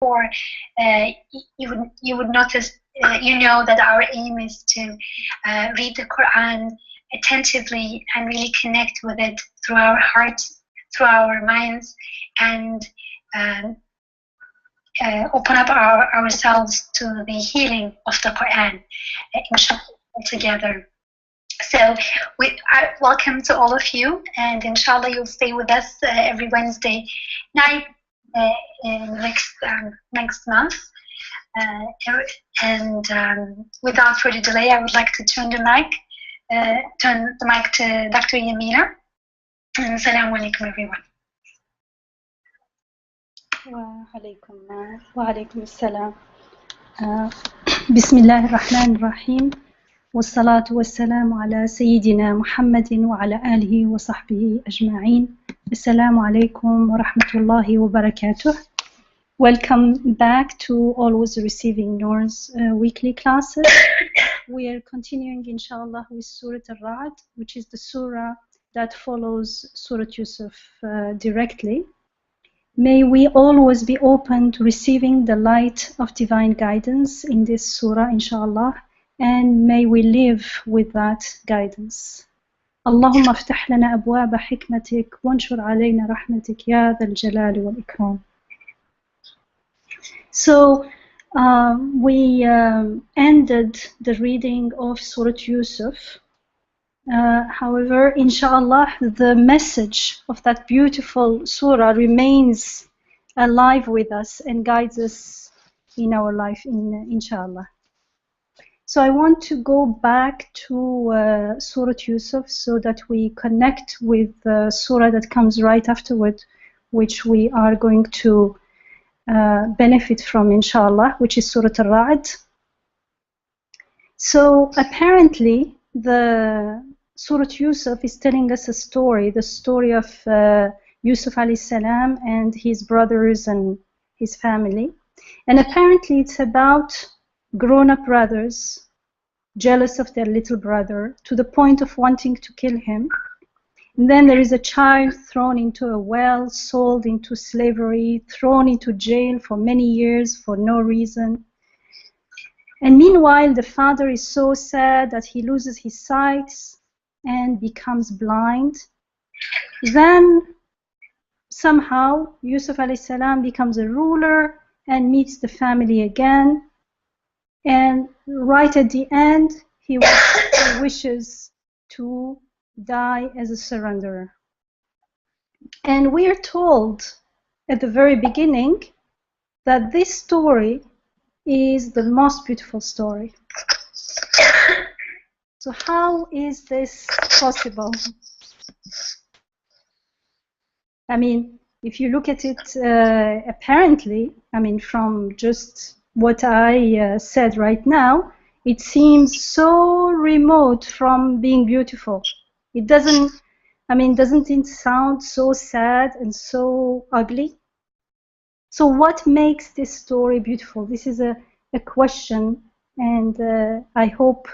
before, you would notice, you know, that our aim is to read the Quran attentively and really connect with it through our hearts, through our minds, and open up ourselves to the healing of the Quran, inshallah, together. So welcome to all of you, and inshallah you'll stay with us every Wednesday night next month. Without further delay, I would like to turn the mic to Dr. Yamina. Assalamu alaikum, everyone. وعليكم السلام. بسم الله الرحمن الرحيم والصلاة والسلام على سيدنا محمد وعلى آله وصحبه أجمعين. السلام عليكم ورحمة الله وبركاته. Welcome back to Always Receiving Nur's weekly classes. We are continuing inshallah with Surah Al-Ra'd, which is the surah that follows Surah Yusuf directly. May we always be open to receiving the light of divine guidance in this surah, inshallah, and may we live with that guidance. اللهم افتح لنا أبواب حكمتك وانشر علينا رحمتك يا ذا الجلال والإكرام. So we ended the reading of Surah Yusuf. However, inshallah, the message of that beautiful surah remains alive with us and guides us in our life, inshallah. So I want to go back to Surah Yusuf so that we connect with the surah that comes right afterward, which we are going to benefit from, inshallah, which is Surah Al-Ra'd. So apparently, the Surah Yusuf is telling us a story, the story of Yusuf alayhi salam and his brothers and his family. And apparently it's about grown-up brothers jealous of their little brother to the point of wanting to kill him. And then there is a child thrown into a well, sold into slavery, thrown into jail for many years for no reason. And meanwhile, the father is so sad that he loses his sight and becomes blind. Then somehow Yusuf alayhi salam becomes a ruler and meets the family again. And right at the end, he wishes to die as a surrenderer. And we are told at the very beginning that this story is the most beautiful story. So how is this possible? I mean, if you look at it apparently, I mean, from just what I said right now, it seems so remote from being beautiful. It doesn't, I mean, doesn't it sound so sad and so ugly? So what makes this story beautiful? This is a question, and I hope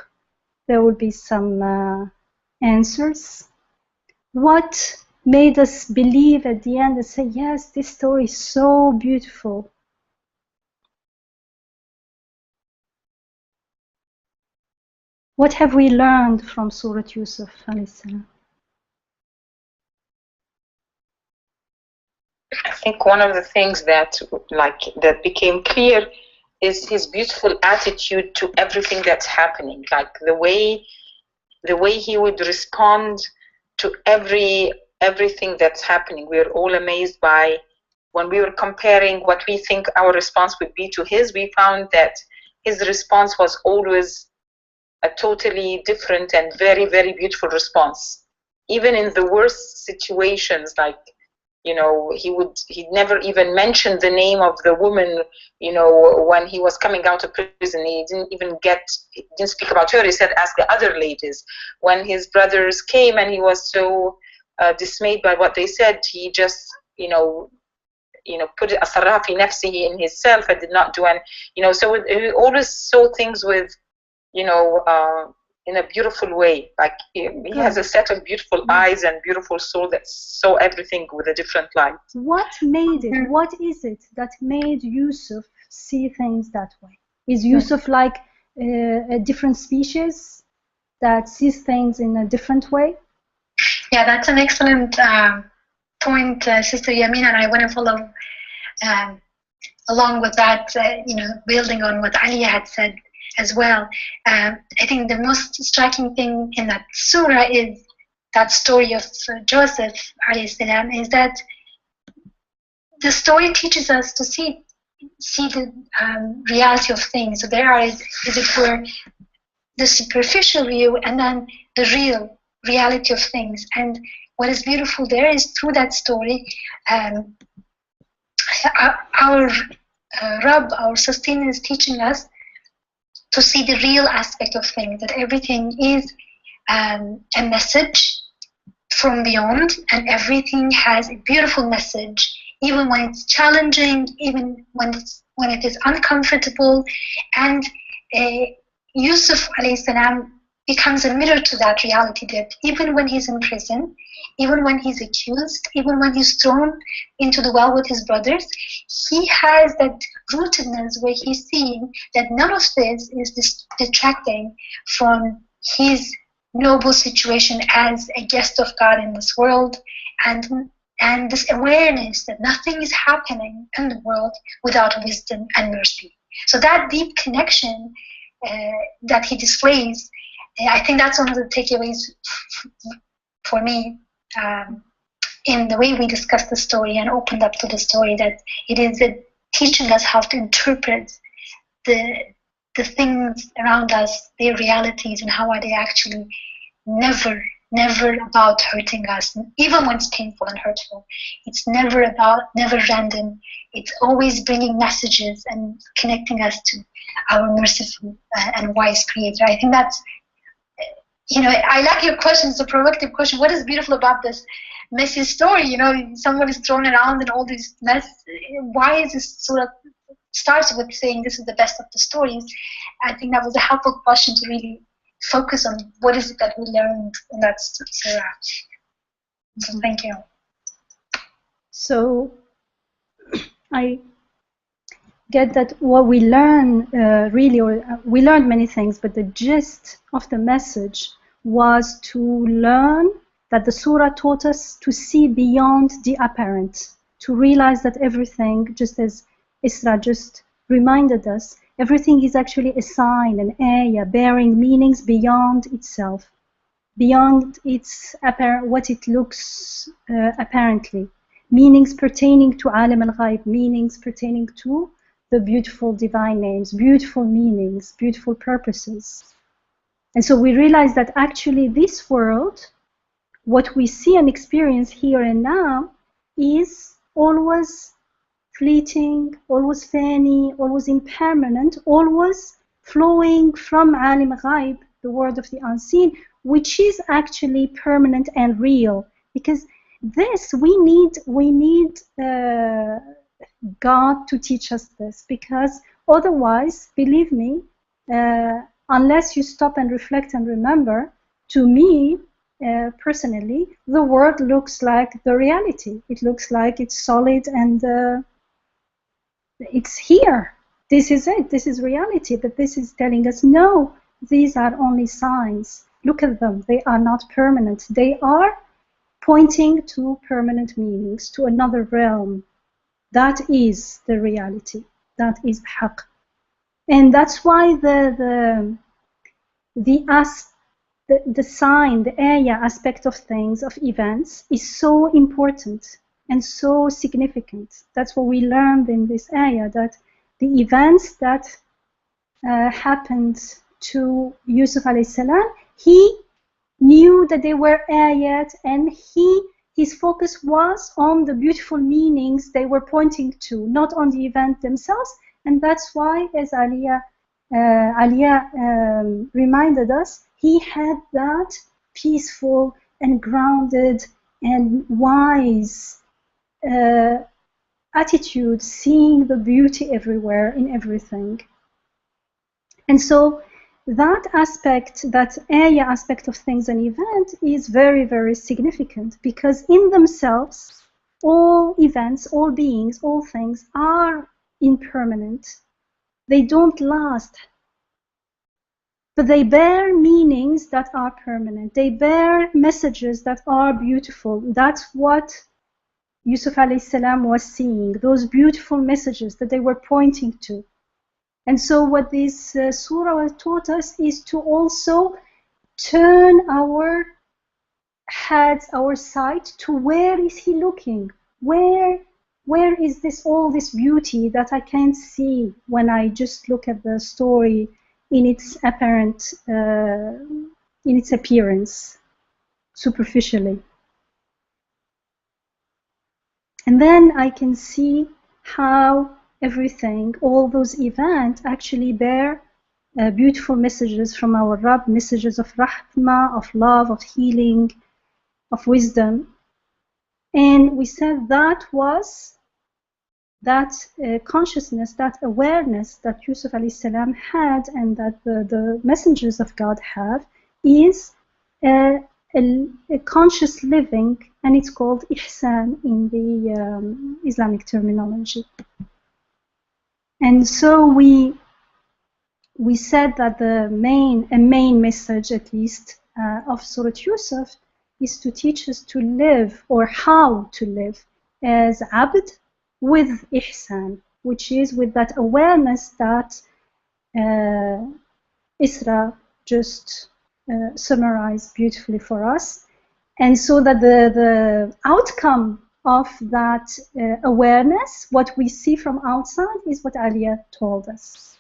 there will be some answers. What made us believe at the end and say, yes, this story is so beautiful? What have we learned from Surah Yusuf alayhi salam? I think one of the things that became clear is his beautiful attitude to everything that's happening, like the way he would respond to everything that's happening. We are all amazed by, when we were comparing what we think our response would be to his, we found that his response was always a totally different and very, very beautiful response. Even in the worst situations, like, you know, he'd never even mention the name of the woman, you know, when he was coming out of prison. He didn't speak about her. He said, ask the other ladies. When his brothers came and he was so dismayed by what they said, he just, you know, put asarra fi nafsihi in himself and did not do any, you know, so he always saw things with, you know, in a beautiful way. Like he has a set of beautiful eyes and beautiful soul that saw everything with a different light. What made it? What is it that made Yusuf see things that way? Is Yusuf like a different species that sees things in a different way? Yeah, that's an excellent point, Sister Yamina, and I want to follow along with that, building on what Ali had said as well. I think the most striking thing in that surah is that story of Joseph alayhi salam, is that the story teaches us to see the reality of things. So there is, as it were, the superficial view and then the real reality of things. And what is beautiful there is through that story, our Rabb, our sustainer, is teaching us to see the real aspect of things, that everything is a message from beyond, and everything has a beautiful message, even when it's challenging, even when it is uncomfortable. And Yusuf alayhi salam becomes a mirror to that reality, that even when he's in prison, even when he's accused, even when he's thrown into the well with his brothers, he has that rootedness where he's seeing that none of this is detracting from his noble situation as a guest of God in this world, and this awareness that nothing is happening in the world without wisdom and mercy. So that deep connection that he displays, I think that's one of the takeaways for me in the way we discussed the story and opened up to the story, that it is teaching us how to interpret the things around us, their realities, and how are they actually never about hurting us, even when it's painful and hurtful. It's never random. It's always bringing messages and connecting us to our merciful and wise Creator. I think that's, I like your question. It's a provocative question. What is beautiful about this messy story? Someone is thrown around in all this mess. Why is this surah starts with saying this is the best of the stories? I think that was a helpful question to really focus on what is it that we learned in that surah. So thank you. So I get that what we learn we learned many things, but the gist of the message was to learn that the surah taught us to see beyond the apparent, to realize that everything, just as Isra just reminded us, everything is actually a sign, an ayah, bearing meanings beyond itself, beyond its what it looks apparently, meanings pertaining to alim al-ghaib, meanings pertaining to the beautiful divine names, beautiful meanings, beautiful purposes. And so we realize that actually this world, what we see and experience here and now, is always fleeting, always fani, always impermanent, always flowing from alim ghaib, the world of the unseen, which is actually permanent and real. Because this, we need God to teach us this, because otherwise, believe me, unless you stop and reflect and remember, to me, personally, the world looks like the reality. It looks like it's solid and it's here. This is it. This is reality. But this is telling us, no, these are only signs. Look at them. They are not permanent. They are pointing to permanent meanings, to another realm. That is the reality. That is haqq. And that's why the sign, the ayah aspect of things, of events, is so important and so significant. That's what we learned in this ayah, that the events that happened to Yusuf alayhi salam, he knew that they were ayat, and his focus was on the beautiful meanings they were pointing to, not on the event themselves. And that's why, as Aliyah reminded us, he had that peaceful and grounded and wise attitude, seeing the beauty everywhere in everything. And so that aspect, that ayah aspect of things and event is very, very significant, because in themselves, all events, all beings, all things are impermanent. They don't last, but they bear meanings that are permanent. They bear messages that are beautiful. That's what Yusuf alayhi salam was seeing, those beautiful messages that they were pointing to. And so what this surah taught us is to also turn our heads, our sight, to where is he looking? Where is this, all this beauty that I can't see when I just look at the story in its apparent, in its appearance, superficially. And then I can see how everything, all those events actually bear beautiful messages from our Rabb, messages of rahmah, of love, of healing, of wisdom. And we said that was that consciousness, that awareness that Yusuf alayhi salam had, and that the messengers of God have, is a conscious living, and it's called ihsan in the Islamic terminology. And so we said that a main message, at least, of Surat Yusuf is to teach us to live, or how to live, as abd with ihsan, which is with that awareness that Isra just summarized beautifully for us. And so that the outcome of that awareness, what we see from outside, is what Alia told us.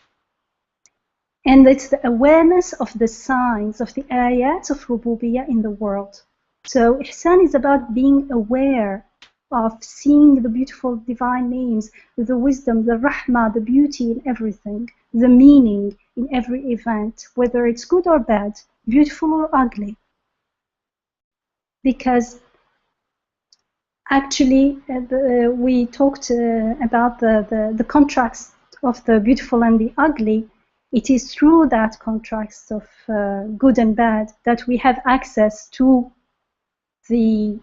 And it's the awareness of the signs, of the ayat of Rububiyyah in the world. So ihsan is about being aware of seeing the beautiful divine names, the wisdom, the rahmah, the beauty in everything, the meaning in every event, whether it's good or bad, beautiful or ugly. Because actually we talked about the contrast of the beautiful and the ugly. It is through that contrast of good and bad that we have access to the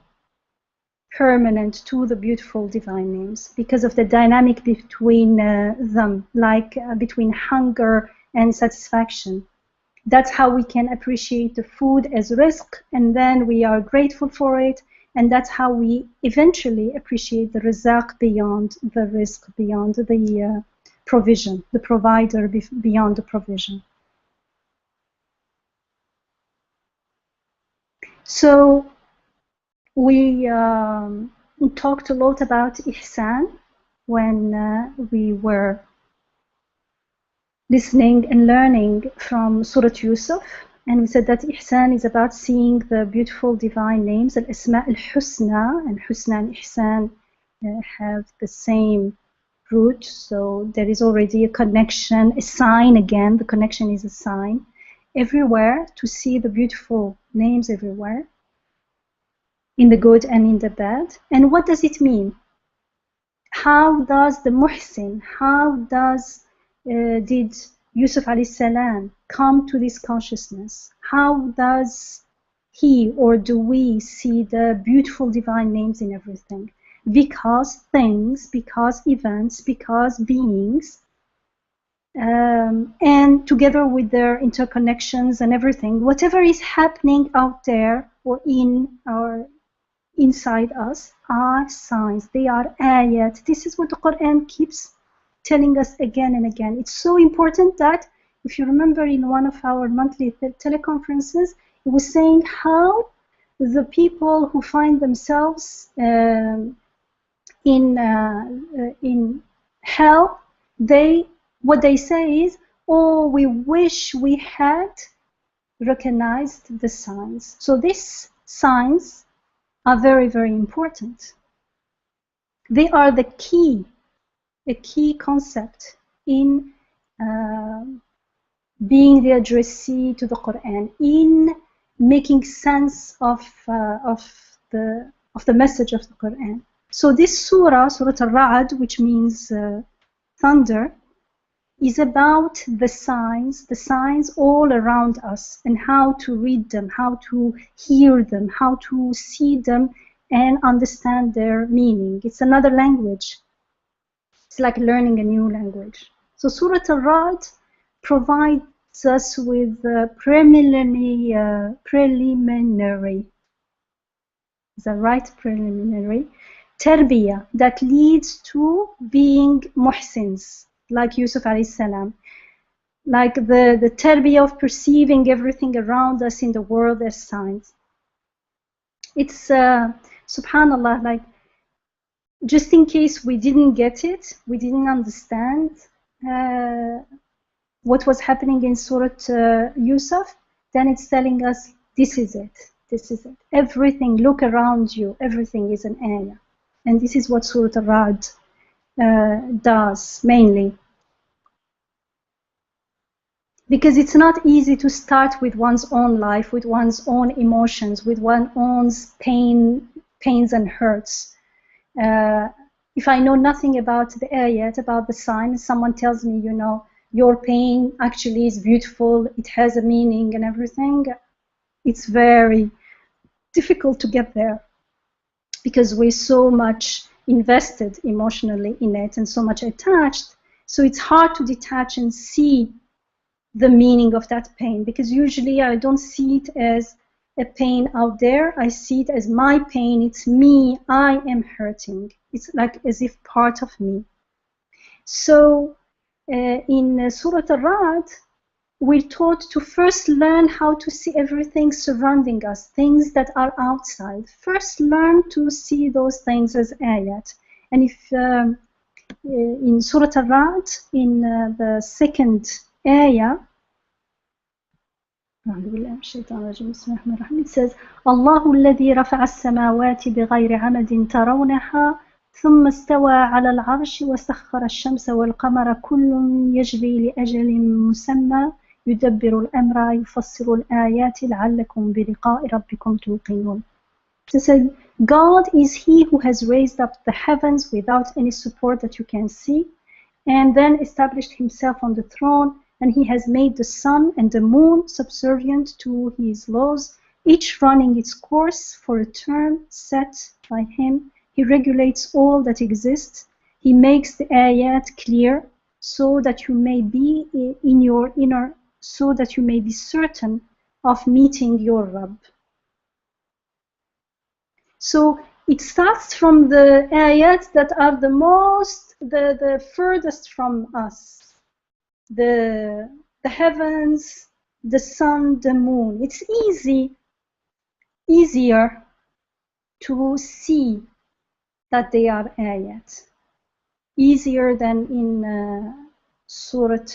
permanent, to the beautiful divine names, because of the dynamic between them, like between hunger and satisfaction. That's how we can appreciate the food as rizq, and then we are grateful for it, and that's how we eventually appreciate the rizq beyond the rizq, beyond the provision, the provider beyond the provision. So we talked a lot about ihsan when we were listening and learning from Surat Yusuf, and we said that ihsan is about seeing the beautiful divine names, al-asma al-husna, and husna and ihsan have the same root, so there is already a connection, a sign. Again, the connection is a sign everywhere, to see the beautiful names everywhere, in the good and in the bad. And what does it mean? How does the muhsin, how did Yusuf alayhi salam come to this consciousness? How does he, or do we, see the beautiful divine names in everything? Because things, because events, because beings, and together with their interconnections and everything, whatever is happening out there or inside us are signs. They are ayat. This is what the Quran keeps telling us again and again. It's so important that, if you remember in one of our monthly teleconferences, it was saying how the people who find themselves in hell, what they say is, oh, we wish we had recognized the signs. So these signs are very, very important. They are the key, a key concept in being the addressee to the Quran, in making sense of the message of the Quran. So this surah, Surah Al-Ra'd, which means thunder, is about the signs all around us, and how to read them, how to hear them, how to see them and understand their meaning. It's another language. It's like learning a new language. So Surah Al-Ra'd provides us with preliminary, is that right? Preliminary tarbiyah that leads to being muhsins, like Yusuf alayhi salam, like the tarbiyah of perceiving everything around us in the world as signs. It's subhanallah, like, just in case we didn't get it, we didn't understand what was happening in Surah Yusuf, then it's telling us, this is it, this is it. Everything, look around you, everything is an ayah. And this is what Surah Al-Ra'd does, mainly. Because it's not easy to start with one's own life, with one's own emotions, with one's own pains and hurts. If I know nothing about the ayat, about the signs, someone tells me, you know, your pain actually is beautiful, it has a meaning and everything, it's very difficult to get there, because we're so much invested emotionally in it and so much attached. So it's hard to detach and see the meaning of that pain, because usually I don't see it as a pain out there. I see it as my pain. It's me. I am hurting. It's like as if part of me. So in Surah Al-Ra'd, we're taught to first learn how to see everything surrounding us, things that are outside. First learn to see those things as ayat. And if in Surah Al-Ra'd, in the second ayah, it says, الله الذي رفع السماوات بغير عمد ترونها ثم استوى على العرش وسخر الشمس والقمر كل يجري لأجل مسمى يدبر الأمر يفسر الآيات لعلكم بلقاء ربكم توقنون. It says, God is He who has raised up the heavens without any support that you can see, and then established Himself on the throne, and He has made the sun and the moon subservient to His laws, each running its course for a term set by Him. He regulates all that exists. He makes the ayat clear, so that you may be in your inner, so that you may be certain of meeting your Rabb. So it starts from the ayat that are the furthest from us. The heavens, the sun, the moon. It's easier to see that they are ayat. Easier than in Surah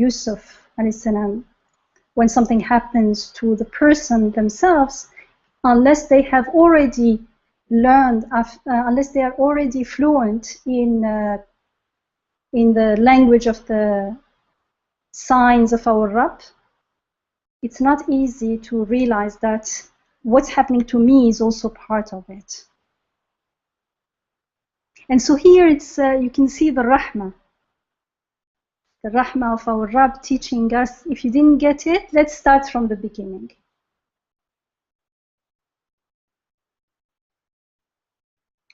Yusuf alayhi salam, when something happens to the person themselves, unless they have already learned, unless they are already fluent in the language of the signs of our Rabb, it's not easy to realize that what's happening to me is also part of it. And so here it's you can see the rahmah of our Rabb teaching us, if you didn't get it, let's start from the beginning.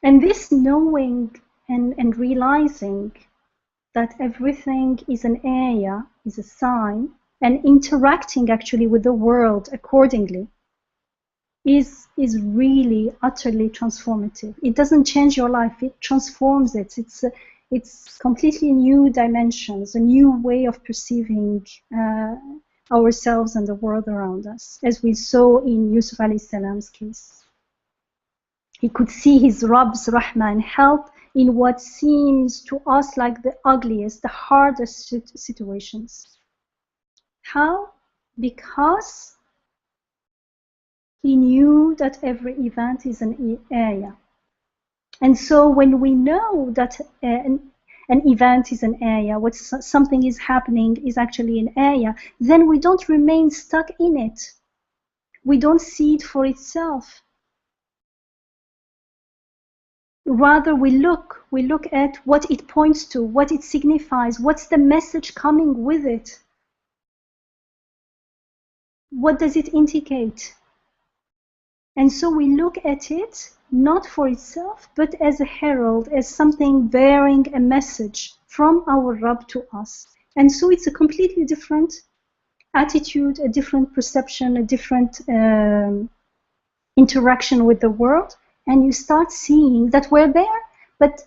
And this knowing and realizing that everything is an ayah, is a sign, and interacting actually with the world accordingly is really utterly transformative. It doesn't change your life, it transforms it. It's completely new dimensions, a new way of perceiving ourselves and the world around us, as we saw in Yusuf alayhi salam's case. He could see his Rabb's rahmah and help in what seems to us like the ugliest, the hardest situations. How? Because he knew that every event is an ayah. And so when we know that an event is an ayah, what something is happening is actually an ayah, then we don't remain stuck in it. We don't see it for itself. Rather, we look at what it points to, what it signifies, what's the message coming with it. What does it indicate? And so we look at it not for itself, but as a herald, as something bearing a message from our Rabb to us. And so it's a completely different attitude, a different perception, a different interaction with the world. And you start seeing that we're there, but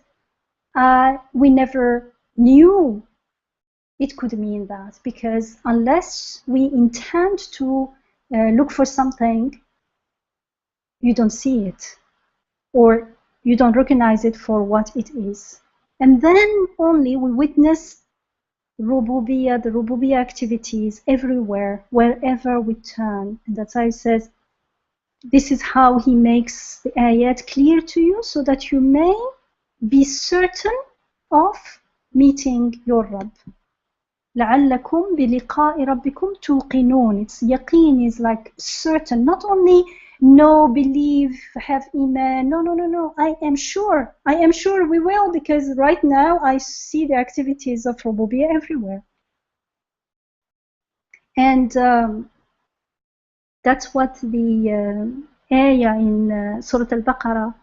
we never knew it could mean that, because unless we intend to look for something, you don't see it, or you don't recognize it for what it is. And then only we witness the Rububiyyah activities everywhere, wherever we turn. And that's why it says, this is how he makes the ayat clear to you, so that you may be certain of meeting your Rabb. لعلكم بلقاء ربكم توقنون. It's yaqeen is like certain, not only know, believe, have iman. No. I am sure we will, because right now I see the activities of Rububiyyah everywhere. And that's what the ayah in Surah Al-Baqarah,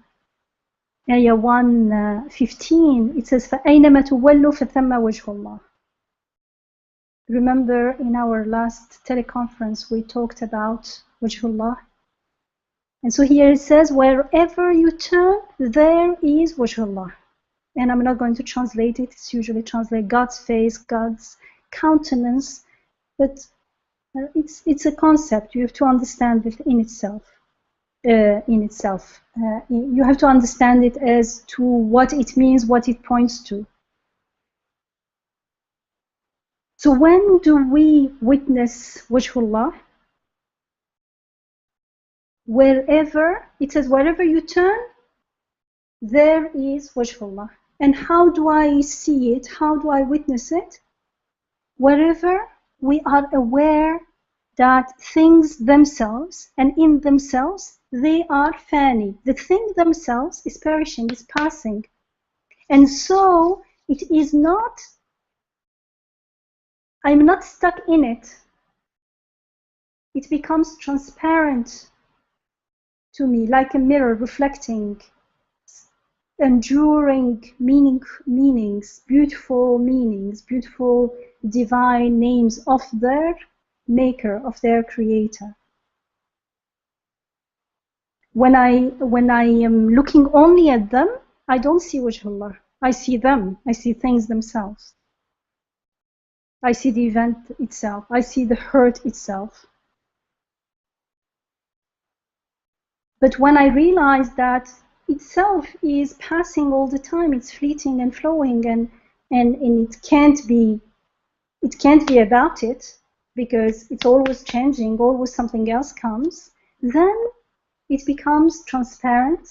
ayah 115, it says فَأَيْنَمَا تُوَلُّوا فَثَمَّ وَجْهُ اللَّهِ. Remember in our last teleconference we talked about Wajhullah. And so here it says, wherever you turn, there is Wajhullah. And I'm not going to translate it. It's usually translated God's face, God's countenance. But it's a concept. You have to understand it in itself. You have to understand it as to what it means, what it points to. So when do we witness Wajhullah? Wherever, it says, wherever you turn, there is Wajhullah. And how do I see it? How do I witness it? Wherever we are aware that things themselves and in themselves, they are fani. The thing themselves is perishing, is passing. And so it is not, I'm not stuck in it. It becomes transparent to me, like a mirror reflecting, enduring meanings, beautiful divine names of their maker, of their creator. When I am looking only at them, I don't see Wajhullah. I see them. I see things themselves. I see the event itself. I see the hurt itself. But when I realize that itself is passing all the time, it's fleeting and flowing, and it can't be about it, because it's always changing, always something else comes, then it becomes transparent,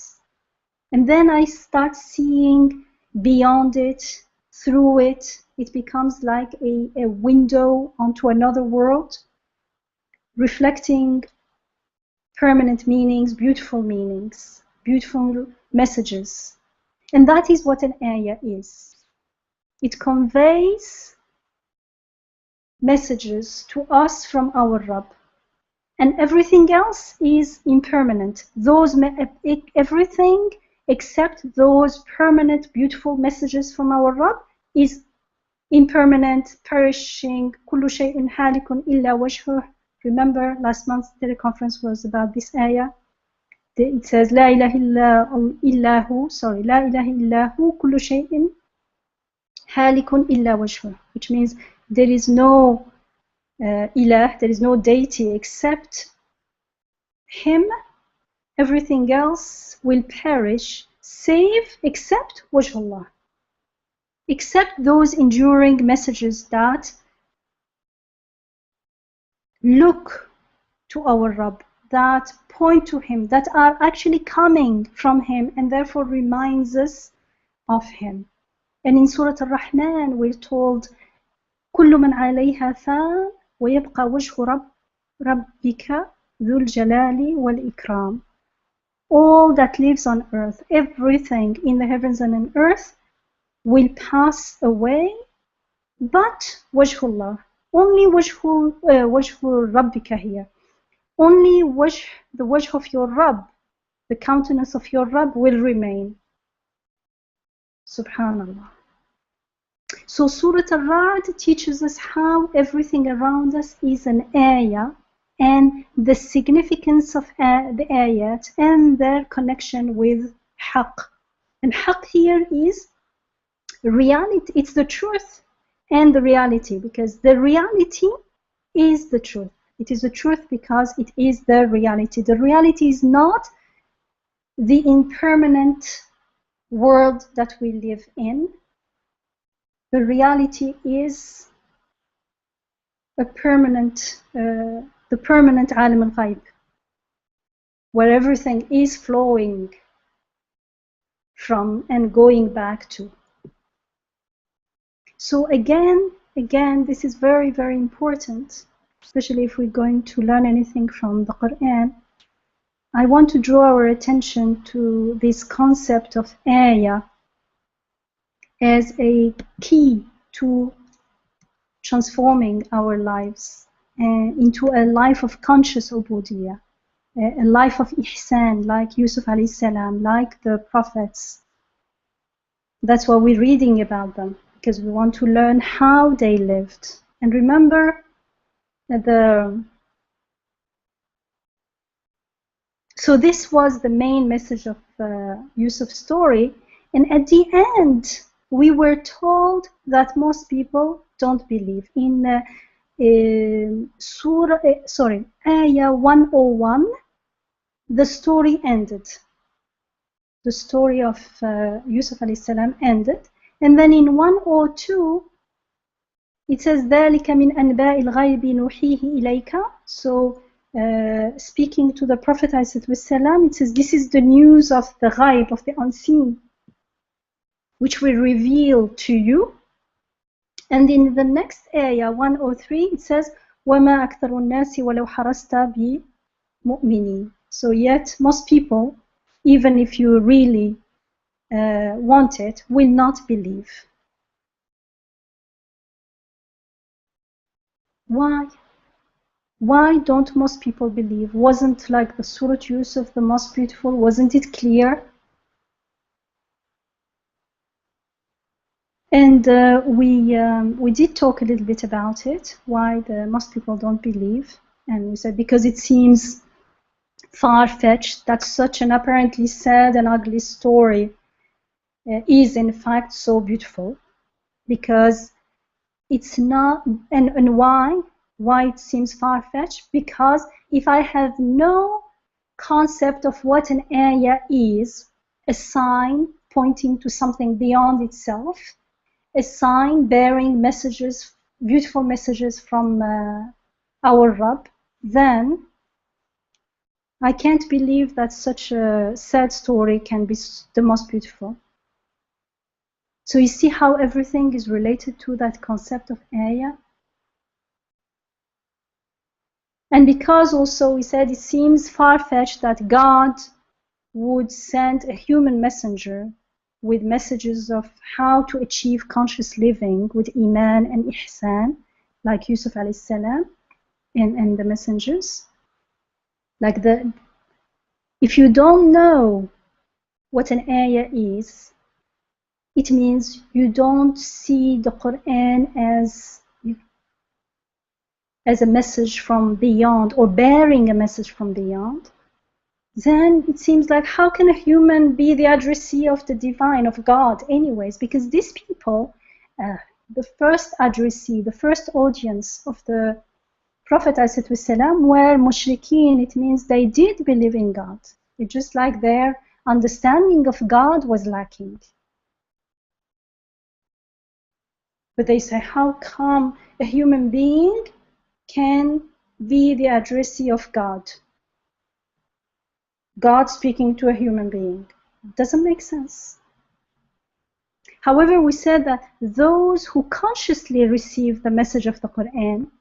and then I start seeing beyond it, through it. It becomes like a window onto another world, reflecting permanent meanings, beautiful messages. And that is what an ayah is. It conveys messages to us from our Rabb. And everything else is impermanent. Everything except those permanent, beautiful messages from our Rabb is impermanent, perishing. كل شيء حالك إلا وجهه. Remember, last month's teleconference was about this ayah. It says, لا إله إلا هو, لا إله إلا هو كل شيء حالك إلا وجهه, which means there is no ilah, there is no deity except him. Everything else will perish, except Wajhullah, except those enduring messages that look to our Rabb, that point to him, that are actually coming from him, and therefore reminds us of him. And in Surah Al-Rahman we're told, كل من عليها فان ويبقى وجه ربك ذو الجلال والإكرام. all that lives on earth, everything in the heavens and on earth will pass away, but wajhullah, only wajhu rabbika here, only the wajh of your Rabb, the countenance of your Rabb will remain. Subhanallah. So Surah Al-Ra'd teaches us how everything around us is an ayah, and the significance of the ayat and their connection with haqq. And haqq here is reality, it's the truth and the reality, because the reality is the truth. It is the truth because it is the reality. The reality is not the impermanent world that we live in. The reality is a permanent, the permanent alim al-ghaib, where everything is flowing from and going back to. So again, this is very, very important, especially if we're going to learn anything from the Quran. I want to draw our attention to this concept of ayah as a key to transforming our lives into a life of conscious ubudiyah, a life of ihsan, like Yusuf alayhi salam, like the prophets. That's why we're reading about them, because we want to learn how they lived. And remember, so this was the main message of Yusuf's story. And at the end, we were told that most people don't believe. In Ayah 101, the story ended. The story of Yusuf alayhi salam ended. And then in 102, it says, ذَلِكَ مِنْ أَنْبَاءِ الْغَيْبِ نُوحِيهِ إِلَيْكَ. So, speaking to the Prophet ﷺ, it says, this is the news of the ghaib, of the unseen, which we reveal to you. And in the next ayah, 103, it says, وَمَا أَكْثَرُ النَّاسِ وَلَوْ حَرَصْتَ بِمُؤْمِنِينَ. So yet, most people, even if you really want it, will not believe. Why? Why don't most people believe? Wasn't like the Surah Yusuf the most beautiful? Wasn't it clear? And we did talk a little bit about it, why most people don't believe. And we said because it seems far-fetched that such an apparently sad and ugly story is in fact so beautiful. Because it's not, and why it seems far-fetched? Because if I have no concept of what an ayah is, a sign pointing to something beyond itself, a sign bearing messages, beautiful messages from our Rabb, then I can't believe that such a sad story can be the most beautiful. So you see how everything is related to that concept of ayah? And because also we said it seems far-fetched that God would send a human messenger with messages of how to achieve conscious living with iman and ihsan, like Yusuf alayhi salam and the messengers. Like if you don't know what an ayah is, it means you don't see the Quran as a message from beyond or bearing a message from beyond. Then it seems like how can a human be the addressee of the divine, of God anyways? Because these people, the first addressee, the first audience of the Prophet ﷺ were mushrikeen. It means they did believe in God. It's just like their understanding of God was lacking. But they say, how come a human being can be the addressee of God? God speaking to a human being. Doesn't make sense. However, we said that those who consciously receive the message of the Quran,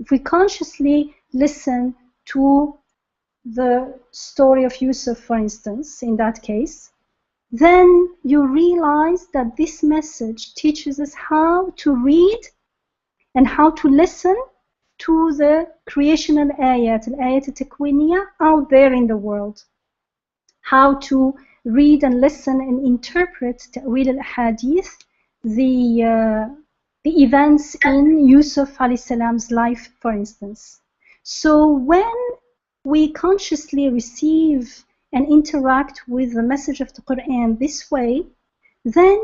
if we consciously listen to the story of Yusuf, for instance, in that case, then you realize that this message teaches us how to read and how to listen to the creational ayat, al-ayat al-takwiniya out there in the world. How to read and listen and interpret ta'wil al-hadith, the events in Yusuf alayhi salam's life, for instance. So when we consciously receive and interact with the message of the Quran this way, then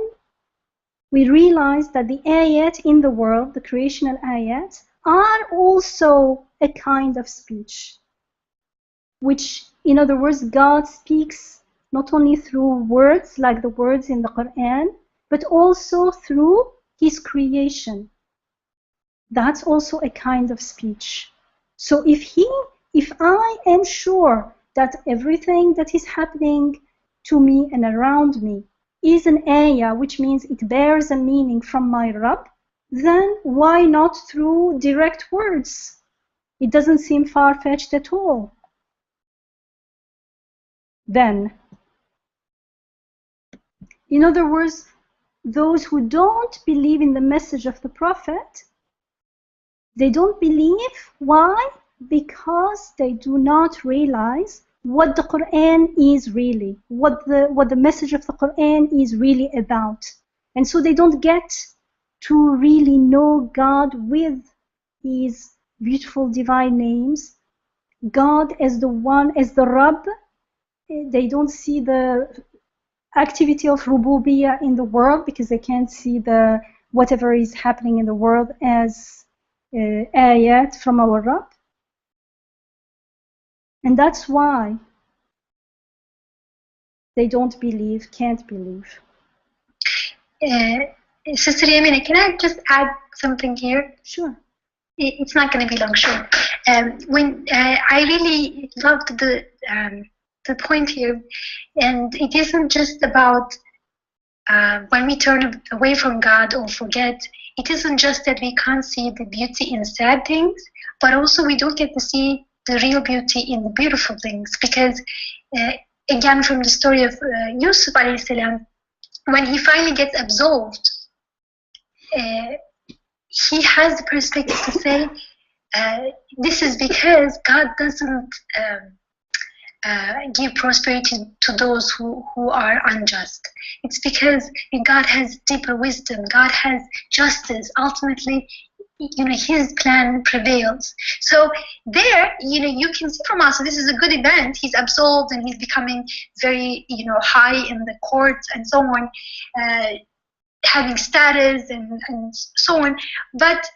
we realize that the ayat in the world, the creational ayat, are also a kind of speech, which, in other words, God speaks not only through words like the words in the Quran, but also through His creation. That's also a kind of speech. So if I am sure that everything that is happening to me and around me is an ayah, which means it bears a meaning from my Rabb, then why not through direct words? It doesn't seem far-fetched at all. Then, in other words, those who don't believe in the message of the Prophet, they don't believe. Why? Because they do not realize what the Quran is really, what the message of the Quran is really about. And so they don't get to really know God with His beautiful divine names, God as the one, as the Rabb. They don't see the activity of Rububiyyah in the world because they can't see the whatever is happening in the world as ayat from our Rabb. And that's why they don't believe, can't believe. Sister Yamina, can I just add something here? Sure. It's not going to be long, sure. When I really loved the point here, and it isn't just about when we turn away from God or forget. It isn't just that we can't see the beauty in sad things, but also we don't get to see the real beauty in the beautiful things. Because again, from the story of Yusuf alayhi salam, when he finally gets absolved, he has the perspective to say, this is because God doesn't give prosperity to those who are unjust. It's because God has deeper wisdom. God has justice. Ultimately, His plan prevails. So there, you can see from us, so this is a good event. He's absolved and he's becoming very, high in the courts and so on, having status and so on. But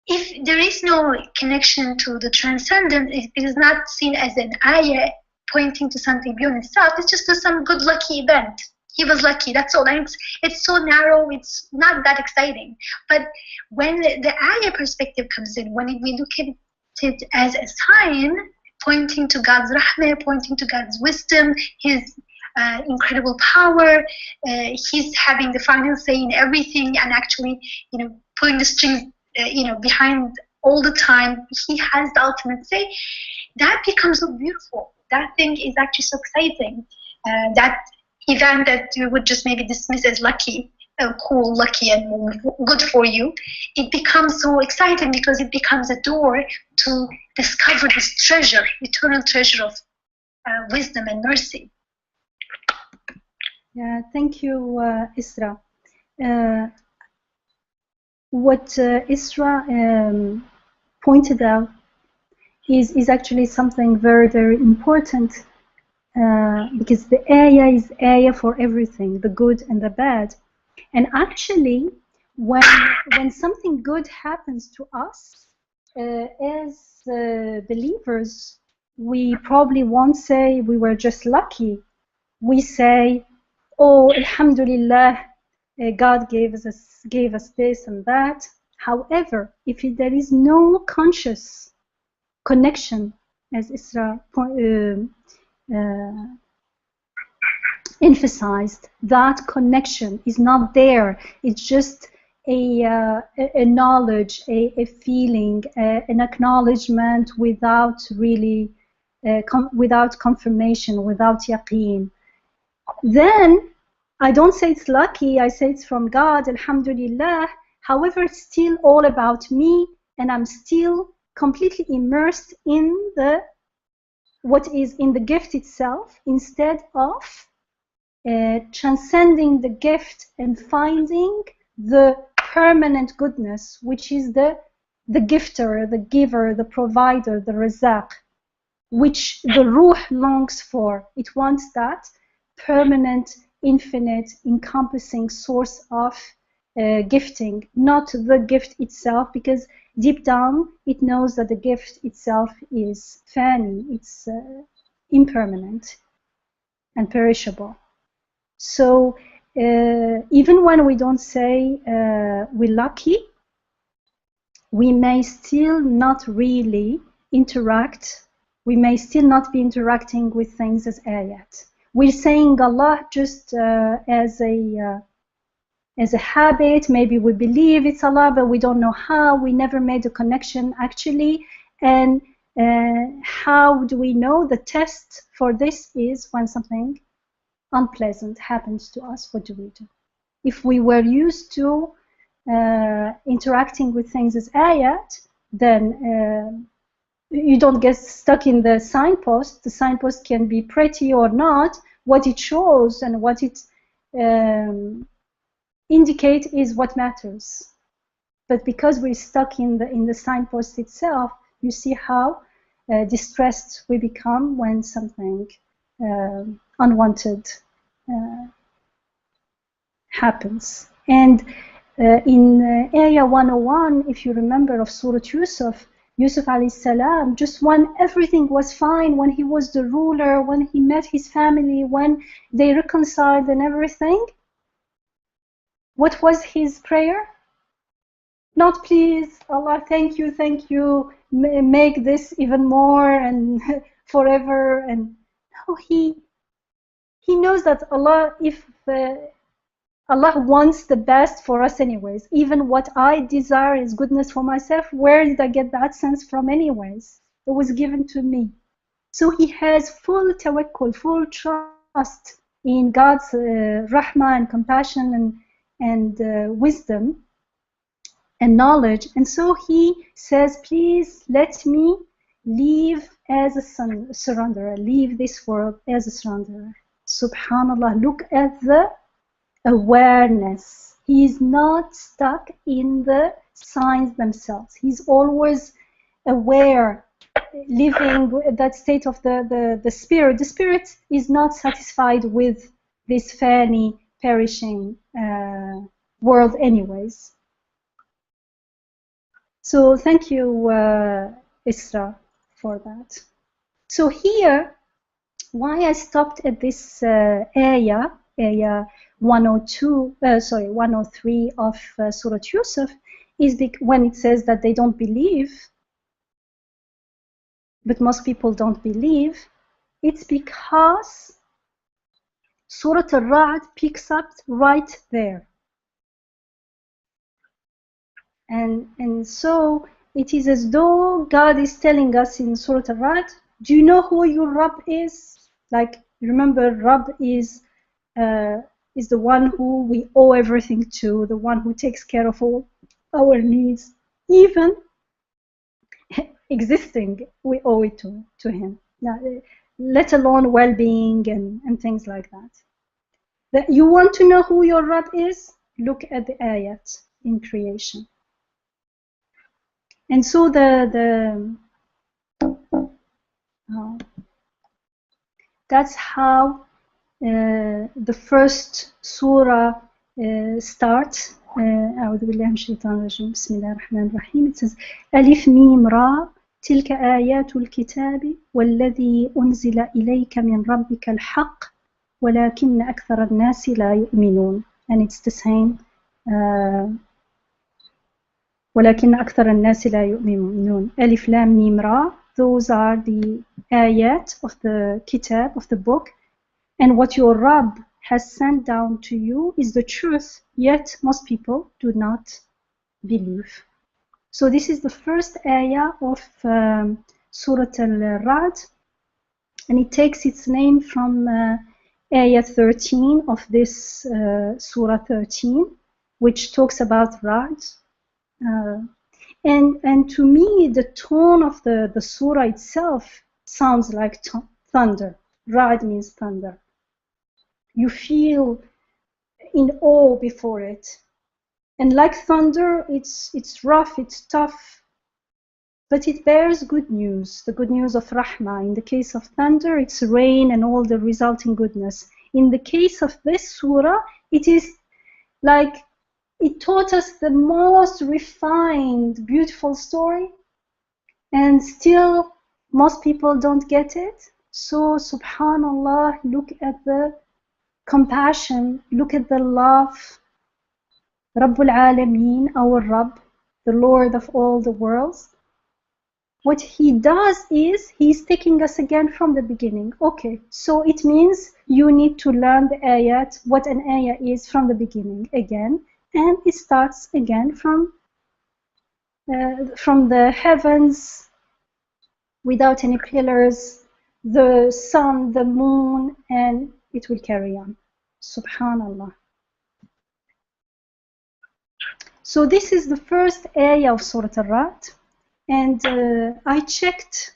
if there is no connection to the transcendent, it is not seen as an ayah pointing to something beyond itself. It's just some good lucky event. He was lucky, that's all. And it's so narrow, it's not that exciting. But when the ayah perspective comes in, when we look at it as a sign pointing to God's rahmah, pointing to God's wisdom, His incredible power, He's having the final say in everything, and actually, pulling the strings, behind all the time. He has the ultimate say. That becomes so beautiful. That thing is actually so exciting. That event that you would just maybe dismiss as lucky, cool, lucky, and good for you, it becomes so exciting because it becomes a door to discover this treasure, eternal treasure of wisdom and mercy. Yeah, thank you, Isra. What Isra pointed out is actually something very, very important, because the ayah is ayah for everything, the good and the bad. And actually, when something good happens to us, as believers, we probably won't say we were just lucky. We say, oh, alhamdulillah, God gave us this and that. However, if there is no conscious connection, as Isra emphasized, that connection is not there. It's just a knowledge, a feeling, an acknowledgement without really without confirmation, without yaqeen, then I don't say it's lucky, I say it's from God, alhamdulillah. However, it's still all about me, and I'm still completely immersed in what is in the gift itself, instead of transcending the gift and finding the permanent goodness, which is the gifter, the giver, the provider, the razaq, which the ruh longs for. It wants that permanent, infinite, encompassing source of gifting, not the gift itself, because deep down it knows that the gift itself is fani, it's impermanent and perishable. So even when we don't say we're lucky, we may still not really interact. We may still not be interacting with things as ayat. We're saying Allah just as a habit. Maybe we believe it's Allah, but we don't know how. We never made a connection actually. And how do we know? The test for this is when something unpleasant happens to us. What do we do? If we were used to interacting with things as ayat, then you don't get stuck in the signpost. The signpost can be pretty or not. What it shows and what it indicates is what matters. But because we're stuck in the signpost itself, you see how distressed we become when something unwanted happens. And in Ayah 101, if you remember, of Surah Yusuf, Yusuf alayhi salam, just when everything was fine, when he was the ruler, when he met his family, when they reconciled and everything, what was his prayer? Not please, Allah, thank you, make this even more and forever. And no, he knows that Allah, if Allah wants the best for us anyways. Even what I desire is goodness for myself. Where did I get that sense from anyways? It was given to me. So he has full tawakkul, full trust in God's rahmah and compassion and wisdom and knowledge. And so he says, please let me live as a surrenderer, leave this world as a surrenderer. Subhanallah, look at the awareness. He is not stuck in the signs themselves. He's always aware, living that state of the spirit. The spirit is not satisfied with this fani, perishing world anyways. So thank you, Isra, for that. So here, why I stopped at this ayah 103 of Surah Yusuf is when it says that they don't believe, but most people don't believe. It's because Surah Al-Ra'd picks up right there. And so it is as though God is telling us in Surah Al-Ra'd, do you know who your Rabb is? Like, remember, Rabb is the one who we owe everything to, the one who takes care of all our needs. Even existing, we owe it to him. Now, let alone well-being and things like that. You want to know who your Rabb is? Look at the ayat in creation. And so that's how the first surah starts. أعوذ بالله من الشيطان الرجيم بسم الله الرحمن الرحيم. It says ألف ميم را تلك آيات الكتاب والذي أنزل إليك من ربك الحق ولكن أكثر الناس لا يؤمنون. And it's the same. ولكن أكثر الناس لا يؤمنون. ألف لام ميم را. Those are the ayat of the kitab, of the book. And what your Rabb has sent down to you is the truth, yet most people do not believe. So this is the first ayah of Surah Al-Ra'd. And it takes its name from Ayah 13 of this Surah 13, which talks about Ra'd. And to me, the tone of the surah itself sounds like thunder. Ra'd means thunder. You feel in awe before it. And like thunder, it's rough, it's tough, but it bears good news, the good news of Rahmah. In the case of thunder, it's rain and all the resulting goodness. In the case of this surah, it is like it taught us the most refined, beautiful story, and still most people don't get it. So, subhanallah, look at the compassion, look at the love. Rabbul Alameen, our Rabb, the Lord of all the worlds. What he does is he's taking us again from the beginning. Okay, so it means you need to learn the ayat, what an ayah is from the beginning again, and it starts again from the heavens without any pillars, the sun, the moon, and it will carry on. Subhanallah. So this is the first ayah of Surah Al-Ra'd. And I checked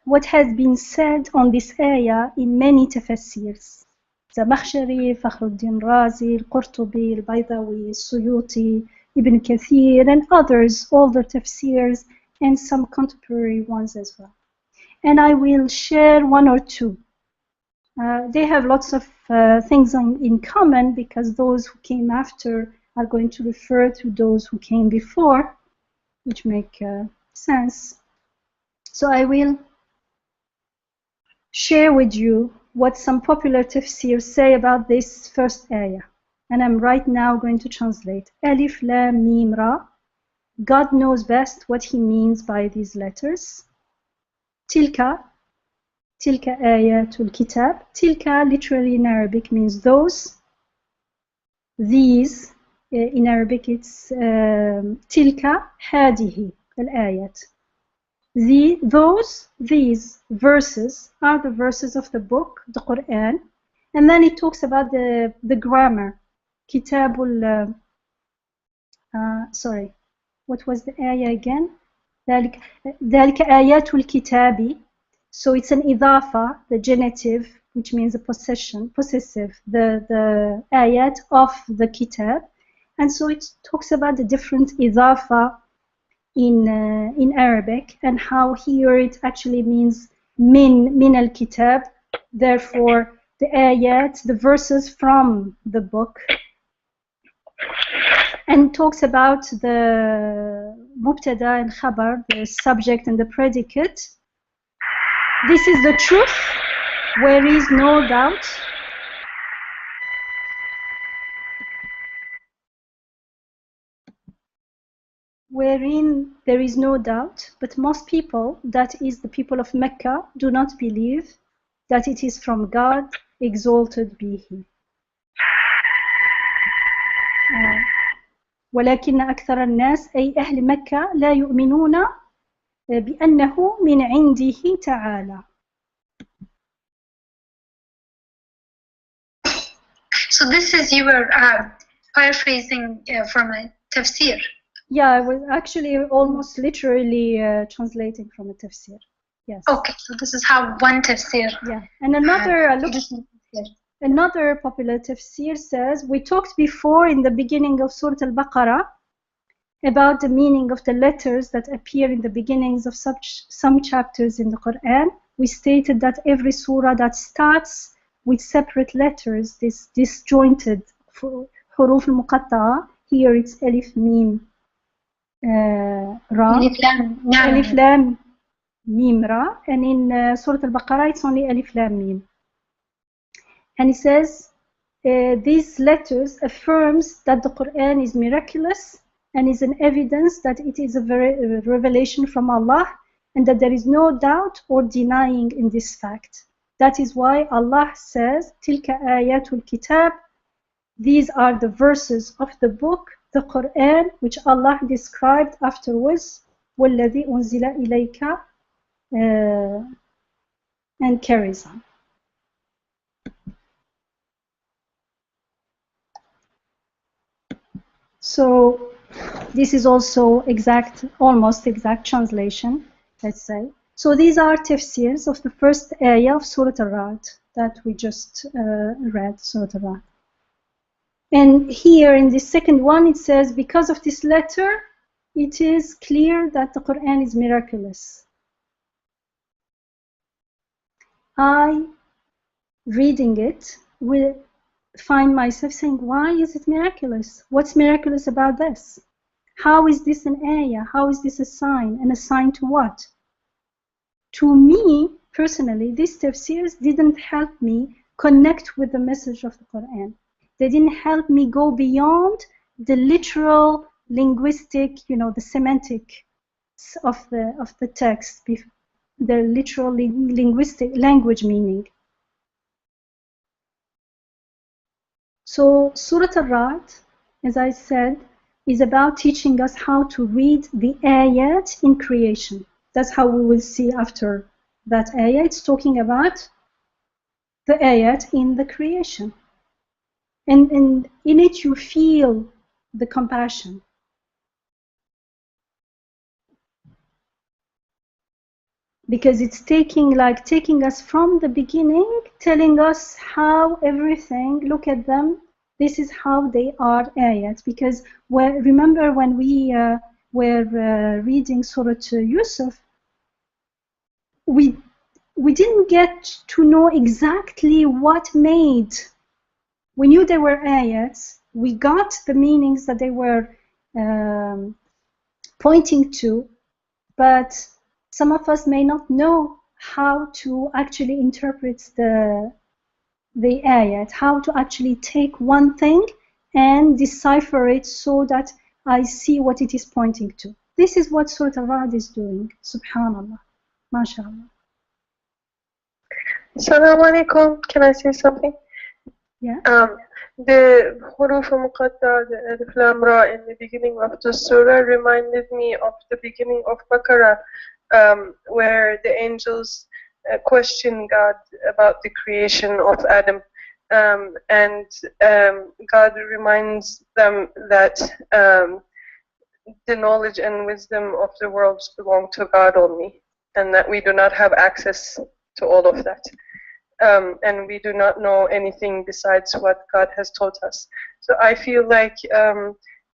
what has been said on this ayah in many tafsirs. Zamakhshari, Fakhruddin Razi, Al-Qurtubi, Al-Baydawi, Suyuti, Ibn Kathir, and others, all the tafsirs, and some contemporary ones as well. And I will share one or two. They have lots of things in common because those who came after are going to refer to those who came before, which make sense. So I will share with you what some popular tafsirs say about this first ayah. And I'm right now going to translate. Alif, Lam, Mim, Ra. God knows best what he means by these letters. Tilka. Tilka ayatul kitab. Tilka literally in Arabic means those. These. In Arabic it's tilka hadihi al-ayat. These verses are the verses of the book, the Quran, and then it talks about the grammar. Kitabul, sorry, what was the ayah again? ذلك آيات الكتاب. So it's an idafa, the genitive, which means a possessive, the ayat of the kitab. And so it talks about the different idafa in Arabic and how here it actually means min al-kitab, therefore the ayat, the verses from the book, and talks about the mubtada and khabar, the subject and the predicate. This is the truth, where is no doubt. Wherein there is no doubt, but most people, that is the people of Mecca, do not believe that it is from God, exalted be He. ولكن أكثر الناس أي أهل مكة لا يؤمنون بأنه من عنده تعالى. So this is you were paraphrasing from a tafsir. Yeah, I was actually almost literally translating from a tafsir. Yes. Okay, so this is how one tafsir. Yeah, and another popular tafsir says, we talked before in the beginning of Surah Al-Baqarah about the meaning of the letters that appear in the beginnings of some chapters in the Quran. We stated that every surah that starts with separate letters, this disjointed huruf al-muqatta'a, here it's Alif, Mim, Ra, Alif Lam Mim Ra, and in Surah Al-Baqarah it's only Alif Lam Mim. And it says these letters affirms that the Quran is miraculous and is an evidence that it is a revelation from Allah and that there is no doubt or denying in this fact. That is why Allah says, Tilka ayatul kitab, these are the verses of the book, the Quran, which Allah described afterwards, وَالَّذِي أُنزِلَ إِلَيْكَ and carries on. So this is also almost exact translation, let's say. So these are tafsirs of the first ayah of Surah Al-Ra'd that we just read, Surah Al-Ra'd. And here in the second one, it says, because of this letter, it is clear that the Quran is miraculous. I, reading it, will find myself saying, why is it miraculous? What's miraculous about this? How is this an ayah? How is this a sign? And a sign to what? To me, personally, these tafsirs didn't help me connect with the message of the Quran. They didn't help me go beyond the literal, linguistic, the semantic of the text, the literal linguistic language meaning. So Surah Al-Ra'd, as I said, is about teaching us how to read the ayat in creation. That's how we will see after that ayat. It's talking about the ayat in the creation. And in it you feel the compassion. Because it's taking us from the beginning, telling us how everything, look at them, this is how they are ayat. Because remember when we were reading Surah Yusuf, we didn't get to know exactly what made. We knew they were ayats. We got the meanings that they were pointing to, but some of us may not know how to actually interpret the ayat, how to actually take one thing and decipher it so that I see what it is pointing to. This is what Surah Al-Ra'd is doing. Subhanallah. MashaAllah. Assalamu alaikum. Can I say something? Yeah. The huruf muqatta, the alif lam ra in the beginning of the surah reminded me of the beginning of Baqarah, where the angels question God about the creation of Adam. And God reminds them that the knowledge and wisdom of the worlds belong to God only, and that we do not have access to all of that. And we do not know anything besides what God has taught us. So I feel like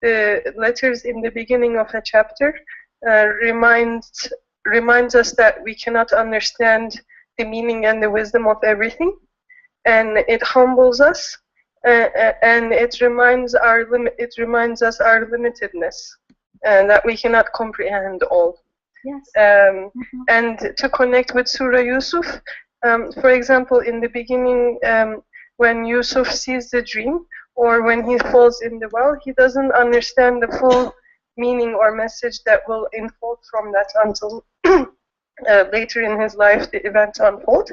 the letters in the beginning of a chapter reminds us that we cannot understand the meaning and the wisdom of everything, and it humbles us, and it reminds us our limitedness, and that we cannot comprehend all. Yes. And to connect with Surah Yusuf, for example, in the beginning, when Yusuf sees the dream, or when he falls in the well, he doesn't understand the full meaning or message that will unfold from that until later in his life the events unfold.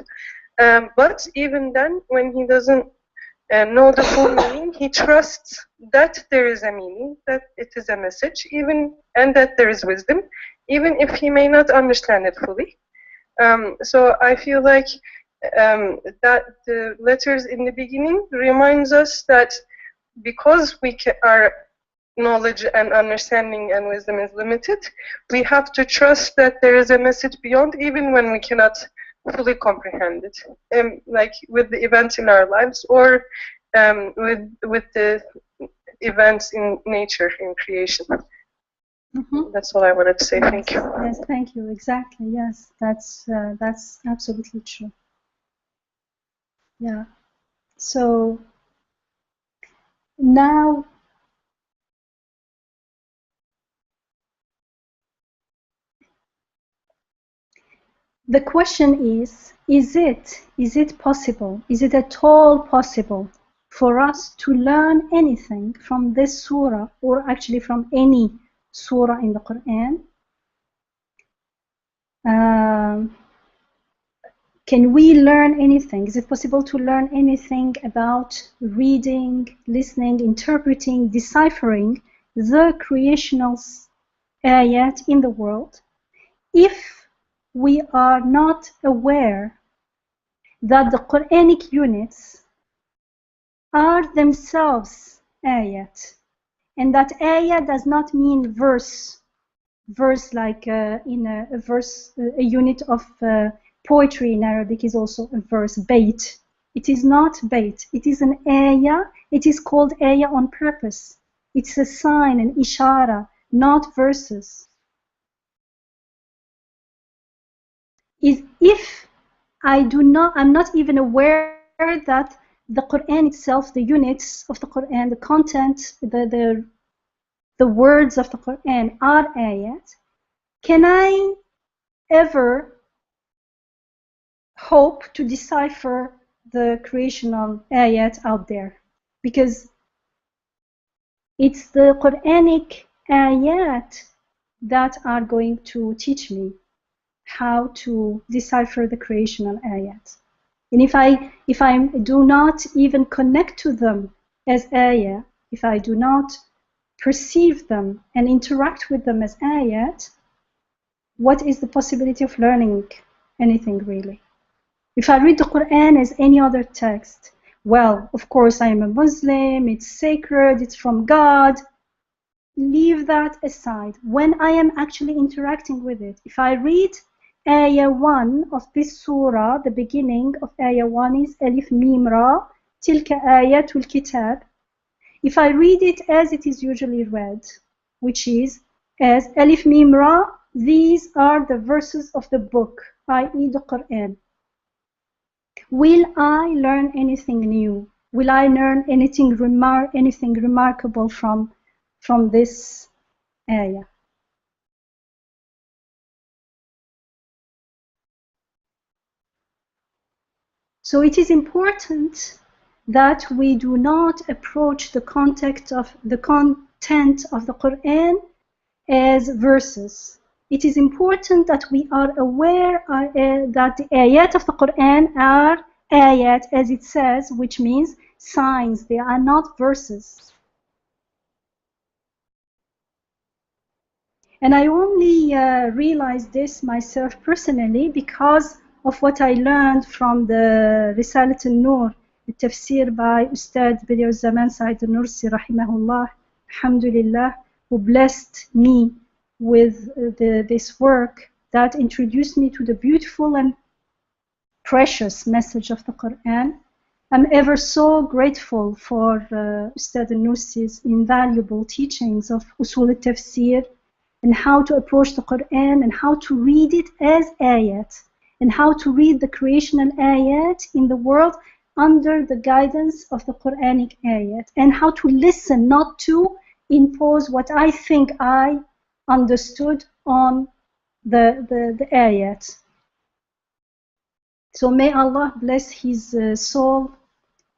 But even then, when he doesn't know the full meaning, he trusts that there is a meaning, that it is a message, and that there is wisdom, even if he may not understand it fully. So I feel like that the letters in the beginning reminds us that because our knowledge and understanding and wisdom is limited, we have to trust that there is a message beyond, even when we cannot fully comprehend it, like with the events in our lives, or with the events in nature, in creation. That's all I wanted to say. Yes, thank you. Yes, thank you. Exactly. Yes, that's absolutely true. Yeah. So now the question is it possible? Is it at all possible for us to learn anything from this surah, or actually from any surah in the Quran? Can we learn anything? Is it possible to learn anything about reading, listening, interpreting, deciphering the creational ayat in the world if we are not aware that the Quranic units are themselves ayat, and that ayat does not mean verse like in a verse, a unit of poetry in Arabic is also a verse, bait. It is not bait, it is an ayah. It is called ayah on purpose. It's a sign, an ishara, not verses. If I'm not even aware that the Quran itself, the units of the Quran, the content, the words of the Quran are ayat, can I ever hope to decipher the creational ayat out there? Because it's the Quranic ayat that are going to teach me how to decipher the creational ayat. And if I do not even connect to them as ayah, if I do not perceive them and interact with them as ayat, what is the possibility of learning anything really? If I read the Quran as any other text, well, of course I am a Muslim, it's sacred, it's from God. Leave that aside. When I am actually interacting with it, if I read Ayah 1 of this surah, the beginning of Ayah 1 is Alif Mim Ra, Tilka Ayatul Kitab. If I read it as it is usually read, which is as Alif Mim Ra, these are the verses of the book, i.e. the Quran. Will I learn anything new? Will I learn anything remarkable from this ayah? So it is important that we do not approach the content of the Quran as verses. It is important that we are aware that the ayat of the Quran are ayat, as it says, which means signs. They are not verses. And I only realized this myself personally because of what I learned from the Receiving Nur, the tafsir by Ustad Badi'uzzaman Said al-Nursi, rahimahullah, alhamdulillah, who blessed me with this work that introduced me to the beautiful and precious message of the Quran. I'm ever so grateful for Ustad al-Nursi's invaluable teachings of Usul al-Tafsir, and how to approach the Quran and how to read it as ayat, and how to read the creational ayat in the world under the guidance of the Quranic ayat, and how to listen, not to impose what I think I understood on the ayat. So may Allah bless his soul.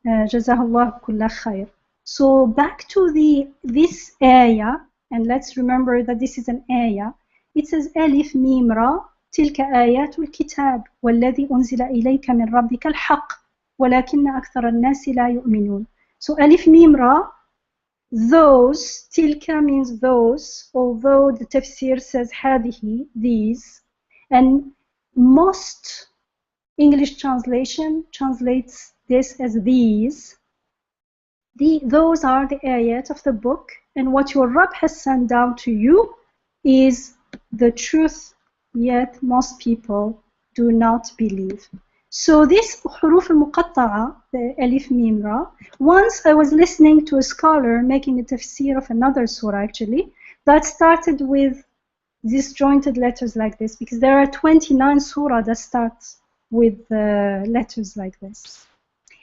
Jazahullah kulla khair. So back to this ayah, and let's remember that this is an ayah. It says Alif Mim Ra تلك آيات الكتاب والذي أنزل إليك من ربك الحق ولكن أكثر الناس لا يؤمنون. So Alif Mim Ra, those, tilka means those, although the tafsir says هذه, these, and most English translation translates this as these. Those are the ayat of the book, and what your Rabb has sent down to you is the truth, yet most people do not believe. So this huruf al-muqatta'a, the Alif Mim Ra, once I was listening to a scholar making a tafsir of another surah actually, that started with disjointed letters like this, because there are 29 surah that start with letters like this.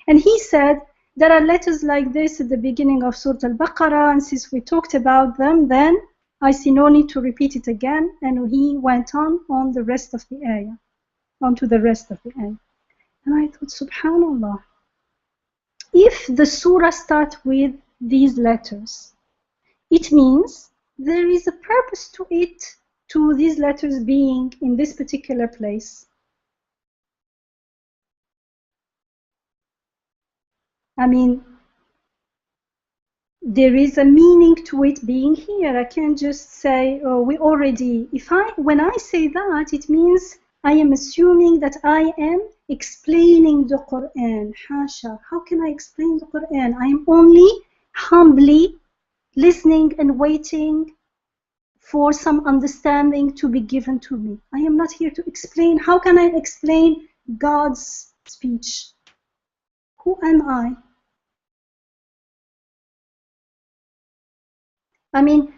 And he said, there are letters like this at the beginning of Surah Al-Baqarah, and since we talked about them, then I see no need to repeat it again. And he went on the rest of the ayah, onto the rest of the ayah. And I thought, subhanallah, if the surah starts with these letters, it means there is a purpose to it, to these letters being in this particular place. I mean, there is a meaning to it being here. I can't just say, oh, we already, when I say that, it means I am assuming that I am explaining the Quran. Hasha, how can I explain the Quran? I am only humbly listening and waiting for some understanding to be given to me. I am not here to explain. How can I explain God's speech? Who am I? I mean,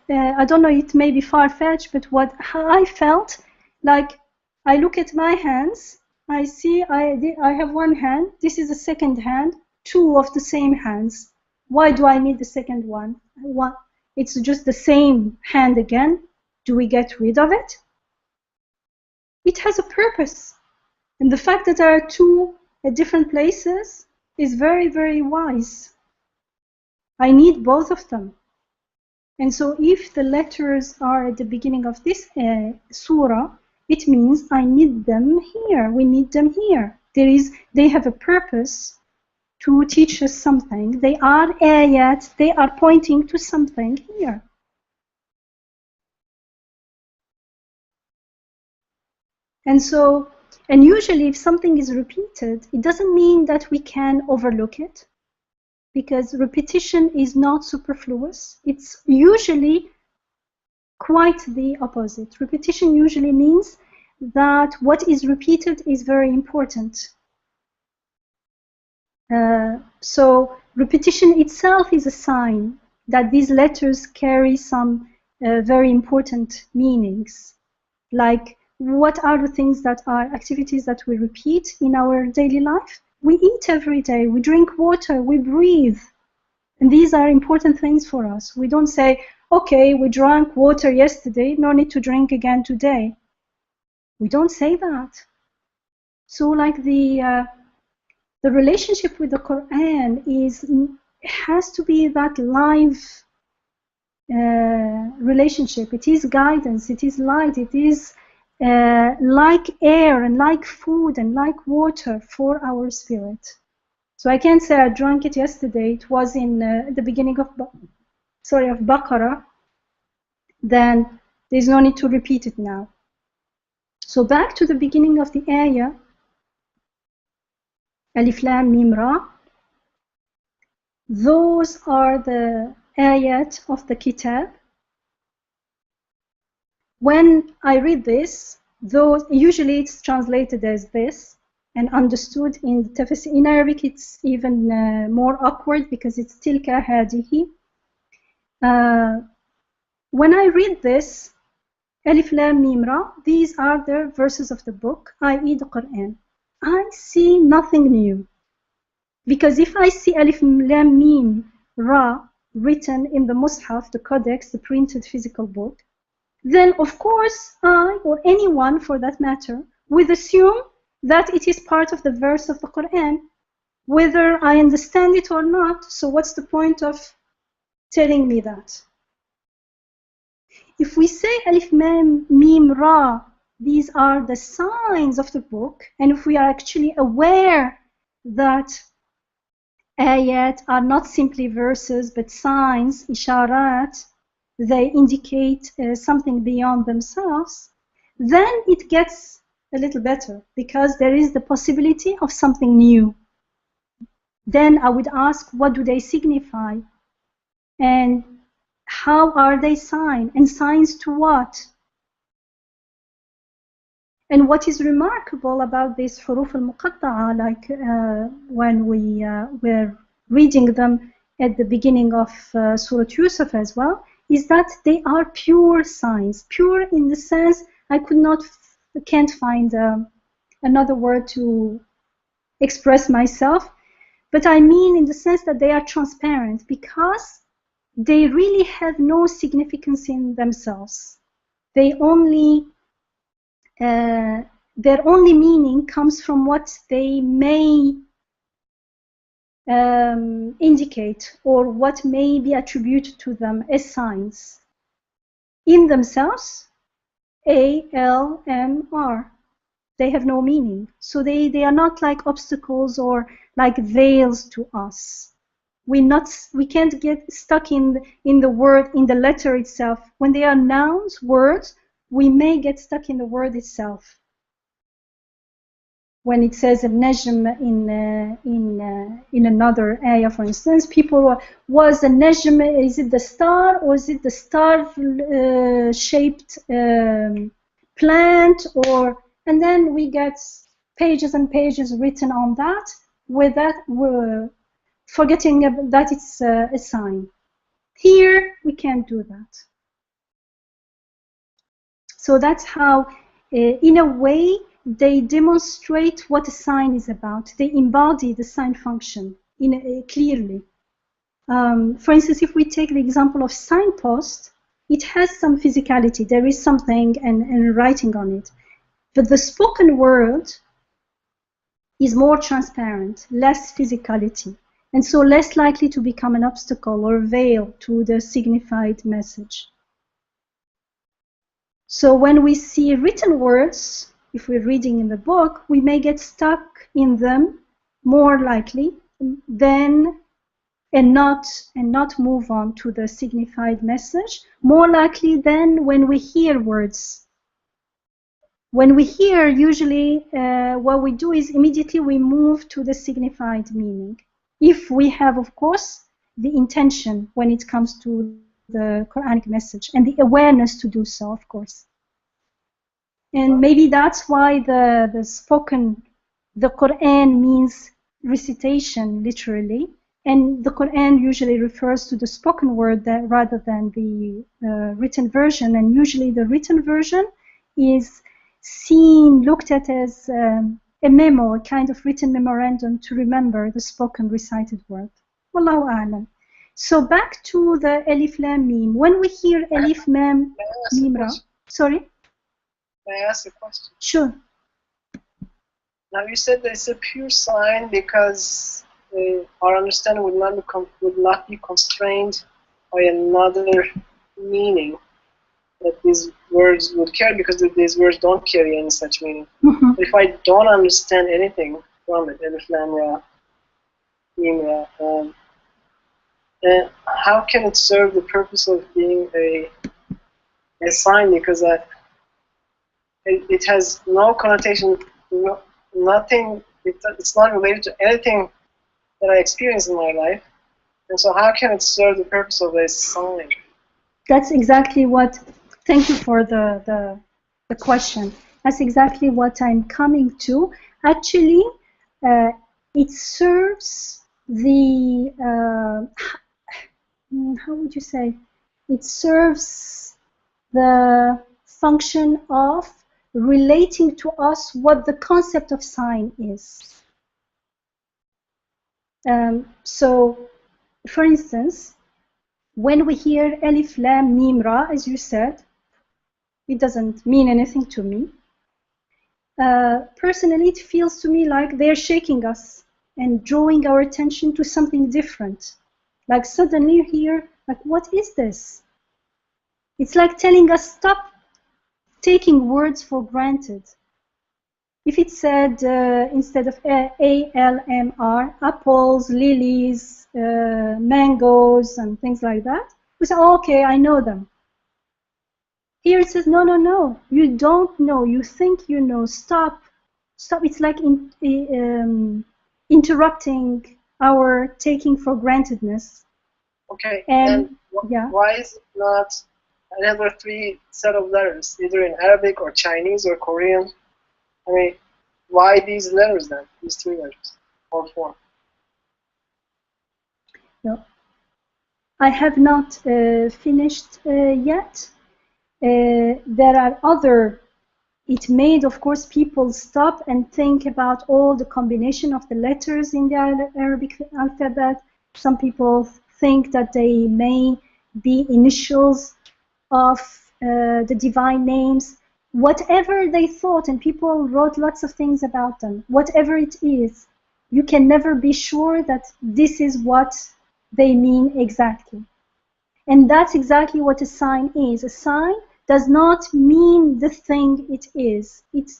I don't know, it may be far-fetched, but how I felt, like I look at my hands, I see I have one hand, this is a second hand, two of the same hands. Why do I need the second one? It's just the same hand again. Do we get rid of it? It has a purpose. And the fact that there are two at different places is very, very wise. I need both of them. And so if the letters are at the beginning of this surah, it means I need them here. We need them here. They have a purpose to teach us something. They are ayat. They are pointing to something here. And usually if something is repeated, it doesn't mean that we can overlook it, because repetition is not superfluous. It's usually quite the opposite. Repetition usually means that what is repeated is very important. So repetition itself is a sign that these letters carry some very important meanings. Like, what are the things that are activities that we repeat in our daily life? We eat every day, we drink water, we breathe. And these are important things for us. We don't say, okay, we drank water yesterday, no need to drink again today. We don't say that. So like the relationship with the Quran has to be that live relationship. It is guidance, it is light, it is like air and like food and like water for our spirit. So I can't say I drank it yesterday, it was in the beginning of Baqarah, then there's no need to repeat it now. So back to the beginning of the ayah, Alif Lam Mim Ra, those are the ayat of the Kitab. When I read this, usually it's translated as this and understood in the tafsir. In Arabic, it's even more awkward because it's tilka hadihi. When I read this, Alif Lam Mim Ra, these are the verses of the book, i.e. the Quran. I see nothing new. Because if I see Alif Lam Mim Ra written in the Mus'haf, the Codex, the printed physical book, then of course I, or anyone for that matter, would assume that it is part of the verse of the Quran, whether I understand it or not. So what's the point of telling me that? If we say Alif Lam Mim Ra, these are the signs of the book, and if we are actually aware that ayat are not simply verses but signs, isharat, they indicate something beyond themselves, then it gets a little better because there is the possibility of something new. Then I would ask, what do they signify? And how are they signs? And signs to what? And what is remarkable about these huruf al-muqatta'a, like when we were reading them at the beginning of Surah Yusuf as well, is that they are pure signs. Pure in the sense, I can't find another word to express myself, but I mean in the sense that they are transparent because they really have no significance in themselves. Their only meaning comes from what they may indicate or what may be attributed to them as signs. In themselves, ALMR. They have no meaning. So they are not like obstacles or like veils to us. We can't get stuck in the word, in the letter itself. When they are nouns, words, we may get stuck in the word itself. when it says a najm in another ayah, for instance, people was a najm, is it the star or is it the star shaped plant, or, and then we get pages and pages written on that, with that we're forgetting that it's a sign. Here we can't do that. So that's how, in a way, they demonstrate what a sign is about. They embody the sign function clearly. For instance, if we take the example of signpost, it has some physicality. There is something and writing on it. But the spoken word is more transparent, less physicality, and so less likely to become an obstacle or veil to the signified message. So when we see written words, if we're reading in the book, we may get stuck in them more likely than and not move on to the signified message, more likely than when we hear words. When we hear, usually what we do is immediately we move to the signified meaning. If we have, of course, the intention when it comes to the Quranic message and the awareness to do so, of course. And maybe that's why the Quran means recitation, literally. And the Quran usually refers to the spoken word rather than the written version. And usually the written version is seen, looked at as a memo, a kind of written memorandum to remember the spoken recited word. Wallahu a'lam. So back to the Alif Lam Mim. When we hear Alif Lam Mim Ra, sorry? May I ask a question? Sure. Now you said that it's a pure sign because our understanding would not be constrained by another meaning that these words would carry, because these words don't carry any such meaning. Mm-hmm. But if I don't understand anything from it, Alif Lam Ra, Mim Ra, how can it serve the purpose of being a sign? Because it has no connotation, nothing. It's not related to anything that I experience in my life, and so how can it serve the purpose of a sign? That's exactly what. Thank you for the question. That's exactly what I'm coming to. Actually, it serves the how would you say? It serves the function of relating to us what the concept of sign is. So, for instance, when we hear Alif Lam Mim Ra, as you said, it doesn't mean anything to me. Personally, it feels to me like they're shaking us and drawing our attention to something different. Like suddenly you hear, like, what is this? It's like telling us, stop taking words for granted. If it said, instead of ALMR, apples, lilies, mangoes, and things like that, we say, oh, okay, I know them. Here it says, no, no, no, you don't know, you think you know, stop. Stop. It's like interrupting our taking for grantedness. Okay, and yeah. Why is it not another three set of letters, either in Arabic or Chinese or Korean? I mean, why these letters then, these three letters, or four? No, I have not finished yet. There are other, it made, of course, people stop and think about all the combination of the letters in the Arabic alphabet. Some people think that they may be initials of the divine names. Whatever they thought, and people wrote lots of things about them, whatever it is, you can never be sure that this is what they mean exactly. And that's exactly what a sign is. A sign does not mean the thing it is. It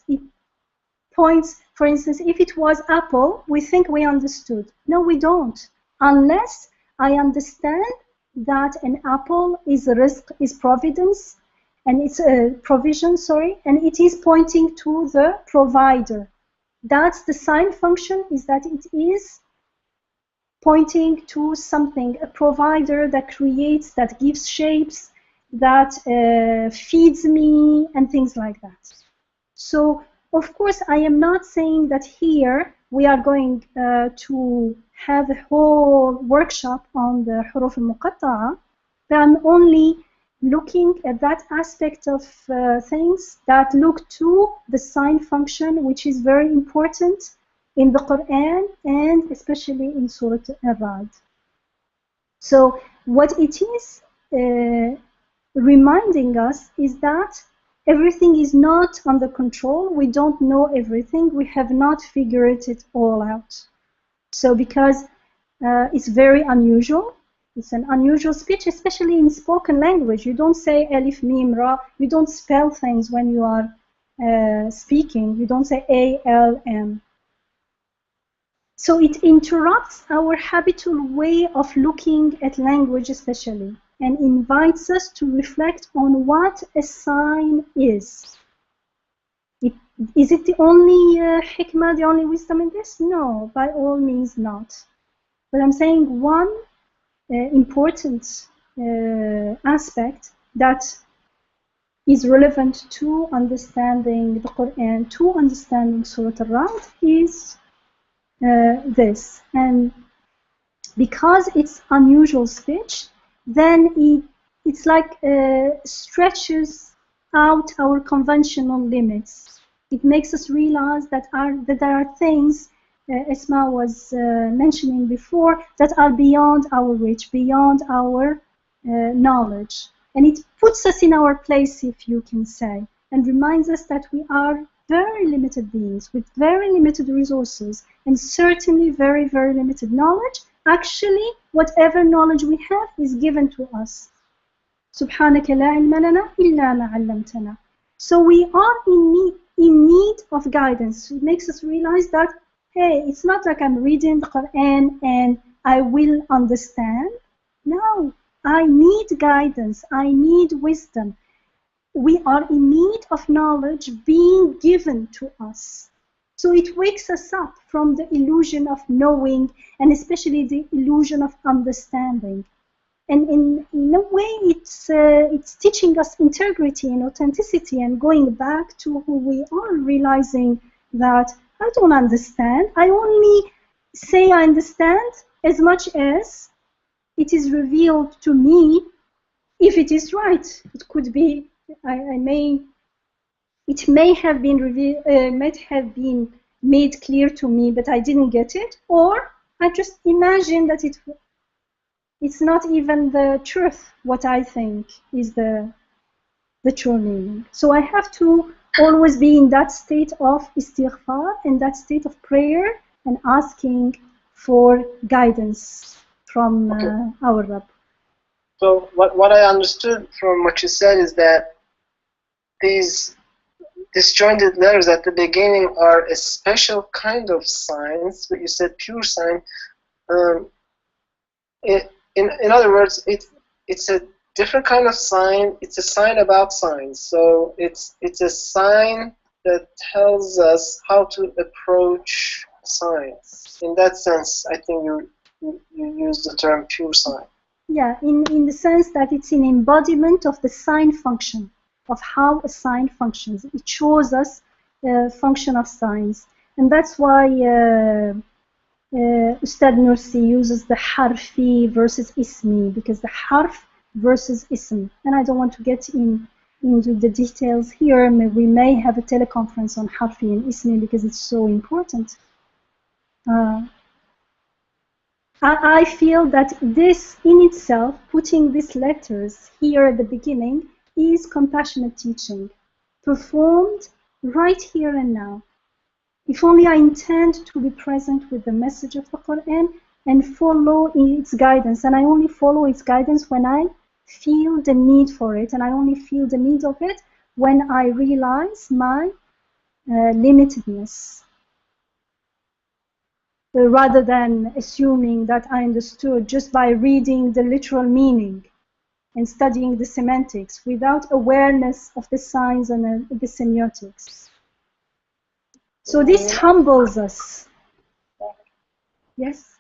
points, for instance, if it was apple, we think we understood. No, we don't. Unless I understand that an apple is rizq, is providence, and it's a provision, sorry, and it is pointing to the provider. That's the sign function, is that it is pointing to something, a provider that creates, that gives shapes, that feeds me, and things like that. So, of course, I am not saying that here we are going to have a whole workshop on the huruf al-muqatta'a, but I'm only looking at that aspect of things that look to the sign function, which is very important in the Quran and especially in Surah Al-Ra'd. So what it is reminding us is that everything is not under control. We don't know everything. We have not figured it all out. So because it's very unusual, it's an unusual speech, especially in spoken language. You don't say alif, mim, ra. You don't spell things when you are speaking. You don't say A, L, M. So it interrupts our habitual way of looking at language especially, and invites us to reflect on what a sign is. Is it the only hikmah, the only wisdom in this? No, by all means not. But I'm saying one important aspect that is relevant to understanding the Quran, to understanding Surah Al-Ra'd is this. And because it's unusual speech, then it's like stretches out our conventional limits. It makes us realize that there are things Esma was mentioning before that are beyond our reach, beyond our knowledge. And it puts us in our place, if you can say, and reminds us that we are very limited beings with very limited resources and certainly very, very limited knowledge. Actually, whatever knowledge we have is given to us. سبحانك لا علم لنا إلا ما علمتنا. So we are in need of guidance. It makes us realize that, hey, it's not like I'm reading the Quran and I will understand. No, I need guidance. I need wisdom. We are in need of knowledge being given to us. So it wakes us up from the illusion of knowing, and especially the illusion of understanding. And in a way, it's teaching us integrity and authenticity and going back to who we are, realizing that I don't understand. I only say I understand as much as it is revealed to me, if it is right. It could be, it may have been revealed, might have been made clear to me, but I didn't get it, or I just imagine that it's not even the truth, what I think is the true meaning. So I have to always be in that state of istighfar, and that state of prayer, and asking for guidance from our Rabb. So what I understood from what you said is that these disjointed letters at the beginning are a special kind of signs, but you said pure sign. In other words, it's a different kind of sign. It's a sign about signs. So it's a sign that tells us how to approach signs. In that sense, I think you use the term pure sign. Yeah, in the sense that it's an embodiment of the sign function, of how a sign functions. It shows us the function of signs. And that's why Ustad Nursi uses the harfi versus ismi, because the harf versus ism. And I don't want to get into the details here. We may have a teleconference on harfi and ismi because it's so important. I feel that this in itself, putting these letters here at the beginning, is compassionate teaching, performed right here and now. If only I intend to be present with the message of the Quran and follow its guidance. And I only follow its guidance when I feel the need for it. And I only feel the need of it when I realize my limitedness. Rather than assuming that I understood just by reading the literal meaning and studying the semantics without awareness of the signs and the semiotics. So this humbles us. Yes.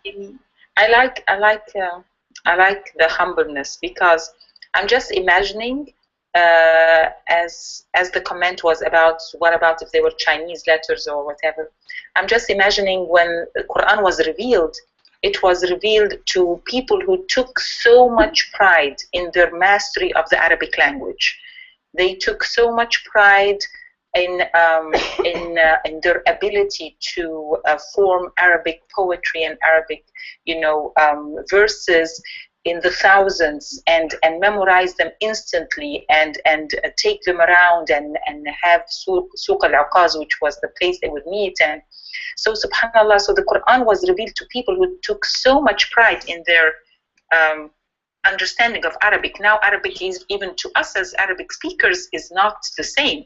I like the humbleness, because I'm just imagining, as the comment was about, what about if they were Chinese letters or whatever. I'm just imagining when the Quran was revealed, it was revealed to people who took so much pride in their mastery of the Arabic language. They took so much pride in their ability to form Arabic poetry and Arabic, verses in the thousands, and memorize them instantly, and take them around, and have Suq al-Uqaz, which was the place they would meet. And so subhanallah, so the Quran was revealed to people who took so much pride in their understanding of Arabic. Now Arabic is, even to us as Arabic speakers, is not the same.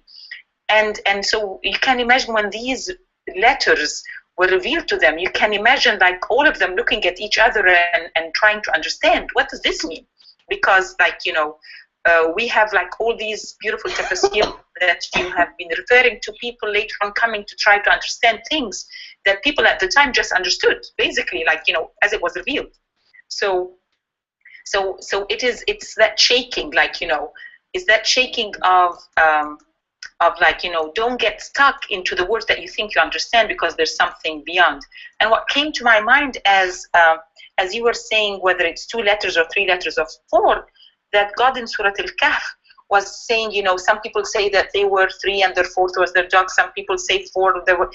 And so you can imagine when these letters were revealed to them, you can imagine like all of them looking at each other and trying to understand, what does this mean? Because we have like all these beautiful tafsir that you have been referring to, people later on coming to try to understand things that people at the time just understood, basically, as it was revealed. So it's that shaking, is that shaking of don't get stuck into the words that you think you understand, because there's something beyond. And what came to my mind as you were saying, whether it's 2 letters or 3 letters or 4, that God in Surat al-Kahf was saying, some people say that they were 3 and their 4th was their dog. Some people say 4. There were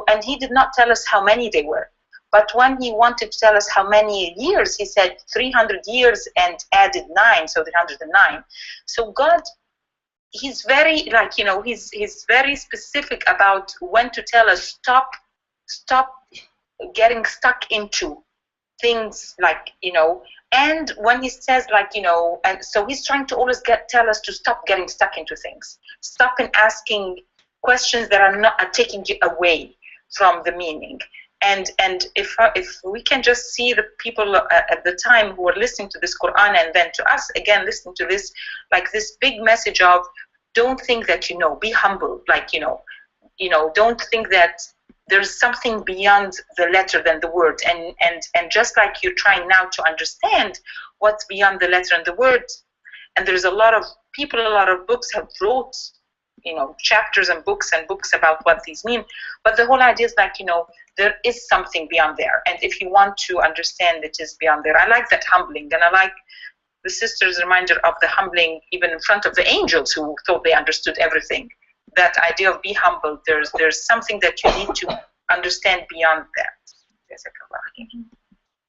and he did not tell us how many they were. But when he wanted to tell us how many years, he said 300 years and added 9, so 309. So God, he's very he's very specific about when to tell us stop getting stuck into things, and when he says and so he's trying to always tell us to stop getting stuck into things, stop and asking questions that are taking you away from the meaning. And if we can just see the people at the time who were listening to this Quran, and then to us again listening to this, this big message of, don't think that be humble, don't think that there's something beyond the letter than the word, and just like you're trying now to understand what's beyond the letter and the word, and there's a lot of people, a lot of books have wrote chapters and books about what these mean, but the whole idea is there is something beyond there, and if you want to understand, it is beyond there. I like that humbling, and I like the sister's reminder of the humbling even in front of the angels who thought they understood everything. That idea of be humble, there's something that you need to understand beyond that.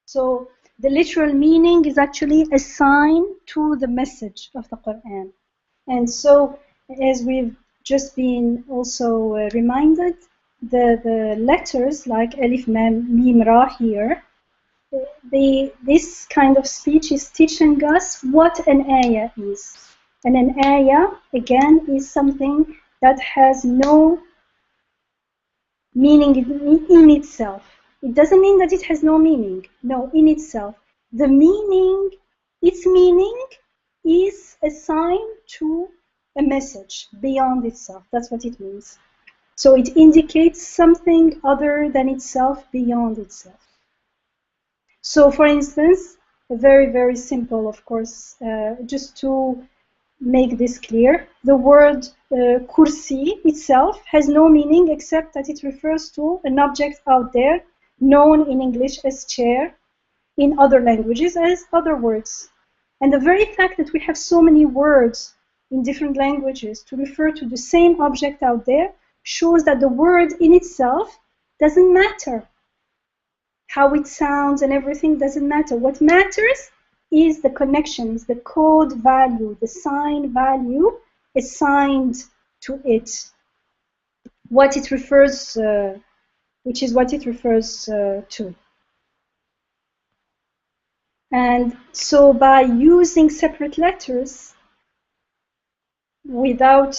So the literal meaning is actually a sign to the message of the Quran. And so, as we've just been also reminded, the letters like Alif, Mim, Ra here, this kind of speech is teaching us what an ayah is. And an ayah, again, is something that has no meaning in itself. It doesn't mean that it has no meaning. No, in itself. The meaning, its meaning is a sign to a message beyond itself. That's what it means. So it indicates something other than itself, beyond itself. So, for instance, very, very simple, of course, just to make this clear, the word kursi itself has no meaning except that it refers to an object out there, known in English as chair, in other languages as other words. And the very fact that we have so many words in different languages to refer to the same object out there shows that the word in itself doesn't matter. How it sounds and everything doesn't matter. What matters is the connections, the code value, the sign value assigned to it, what it refers, which is what it refers to. And so by using separate letters without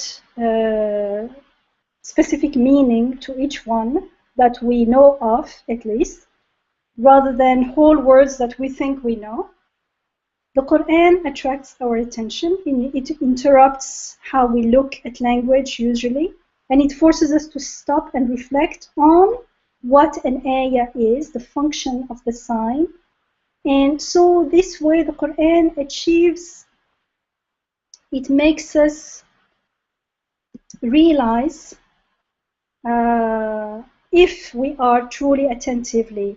specific meaning to each one that we know of, at least, rather than whole words that we think we know, the Quran attracts our attention. It interrupts how we look at language usually. And it forces us to stop and reflect on what an ayah is, the function of the sign. And so this way the Quran achieves, it makes us realize if we are truly attentively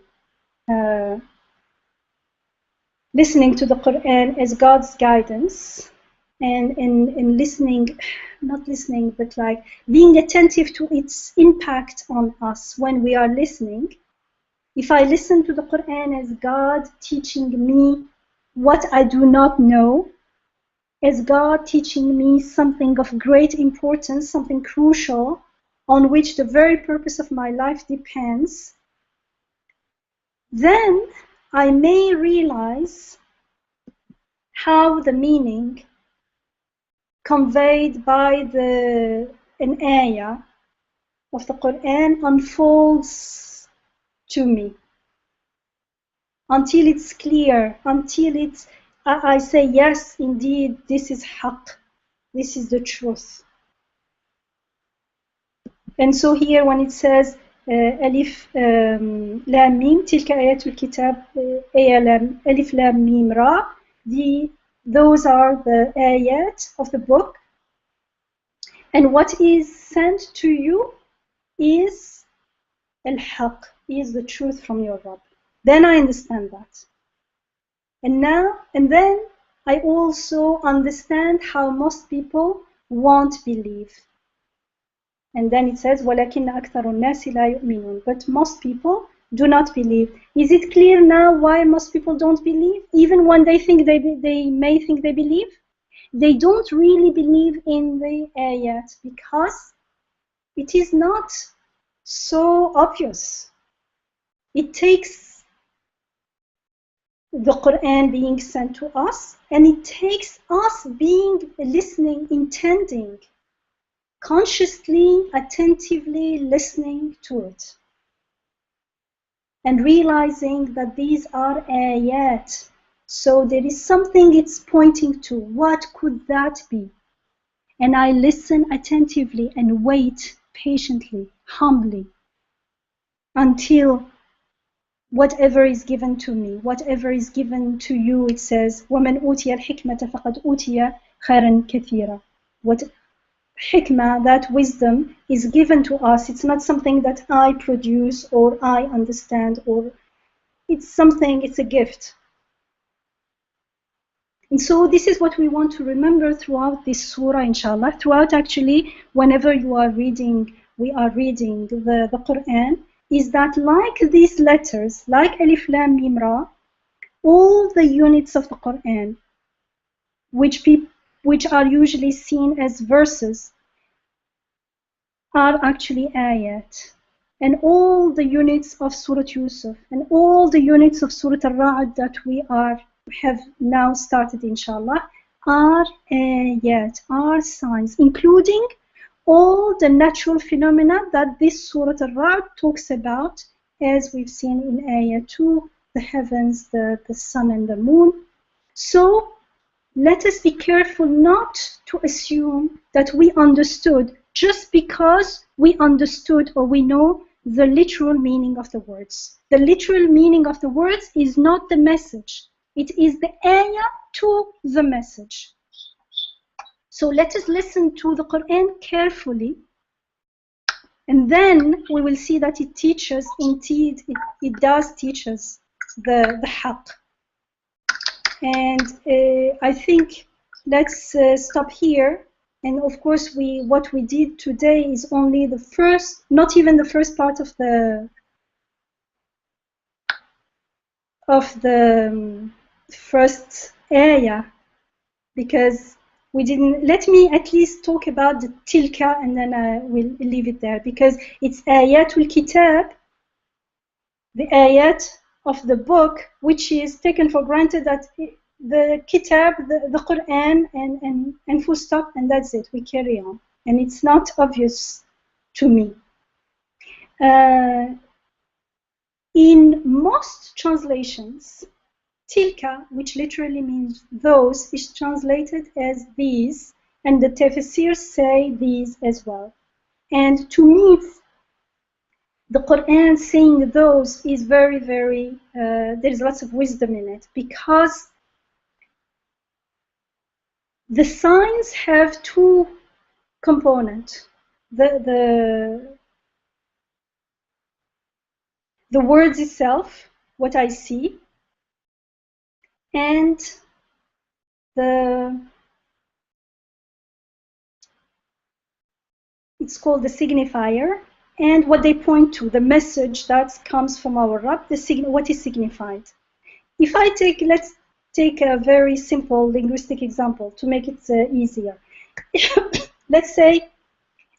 listening to the Quran as God's guidance, and in listening, not listening, but like being attentive to its impact on us when we are listening. If I listen to the Quran as God teaching me what I do not know, as God teaching me something of great importance, something crucial, on which the very purpose of my life depends, then I may realize how the meaning conveyed by an ayah of the Quran unfolds to me until it's clear, until I say, yes, indeed, this is haqq, this is the truth. And so here when it says Alif Lam Mim, Tilka Ayatul Kitab, Alif Lam Mim Ra, those are the ayat of the book. And what is sent to you is al-haq, is the truth from your Rabb. Then I understand that. And then I also understand how most people won't believe. And then it says, وَلَكِنَّ أَكْثَرُ النَّاسِ لَا يُؤْمِنُونَ. But most people do not believe. Is it clear now why most people don't believe? Even when they think they may think they believe? They don't really believe in the ayat because it is not so obvious. It takes the Quran being sent to us, and it takes us being listening, intending, consciously, attentively listening to it, and realizing that these are ayat. So there is something it's pointing to. What could that be? And I listen attentively and wait patiently, humbly, until whatever is given to me, whatever is given to you, it says, وَمَنْ أُوتِيَ الْحِكْمَةَ فَقَدْ أُوتِيَ خَيْرًا كَثِيرًا. What hikmah, that wisdom, is given to us. It's not something that I produce or I understand, or it's something, it's a gift. And so this is what we want to remember throughout this surah, inshallah, throughout actually whenever you are reading, we are reading the Quran, is that like these letters, like Alif Lam Mim Ra, all the units of the Quran, which are usually seen as verses, are actually ayat. And all the units of Surah Yusuf and all the units of Surah Al-Ra'd that we have now started, inshallah, are ayat, are signs, including all the natural phenomena that this Surah Al-Ra'd talks about, as we've seen in Ayah 2, the heavens, the sun and the moon. So let us be careful not to assume that we understood just because we understood or we know the literal meaning of the words. The literal meaning of the words is not the message. It is the ayah to the message. So let us listen to the Quran carefully, and then we will see that it teaches, indeed, it does teach us the haqq. And I think let's stop here. And of course, what we did today is only the first, not even the first part of the first ayah, because we didn't. Let me at least talk about the tilka, and then I will leave it there, because it's ayatul kitab, the ayat of the book, which is taken for granted that the kitab, the Quran, and full stop, and that's it. We carry on, and it's not obvious to me. In most translations, tilka, which literally means those, is translated as these, and the tafsirs say these as well. And to me, the Quran saying those is very, very, there's lots of wisdom in it, because the signs have two components. The words itself, what I see, and it's called the signifier, and what they point to, the message that comes from our Rabb, what is signified. If I let's take a very simple linguistic example to make it easier. Let's say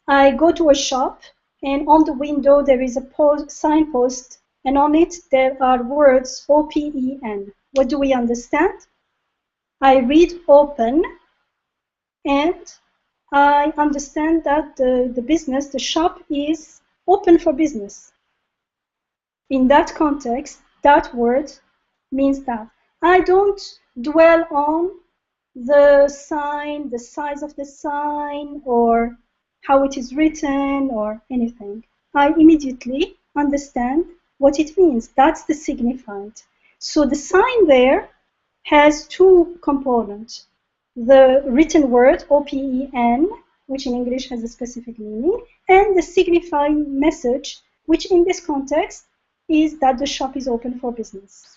I go to a shop, and on the window there is a signpost, and on it there are words open. What do we understand? I read open, and I understand that the shop is open for business. In that context, that word means that. I don't dwell on the sign, the size of the sign, or how it is written, or anything. I immediately understand what it means. That's the signified. So the sign there has two components. The written word, open, which in English has a specific meaning, and the signifying message, which in this context is that the shop is open for business.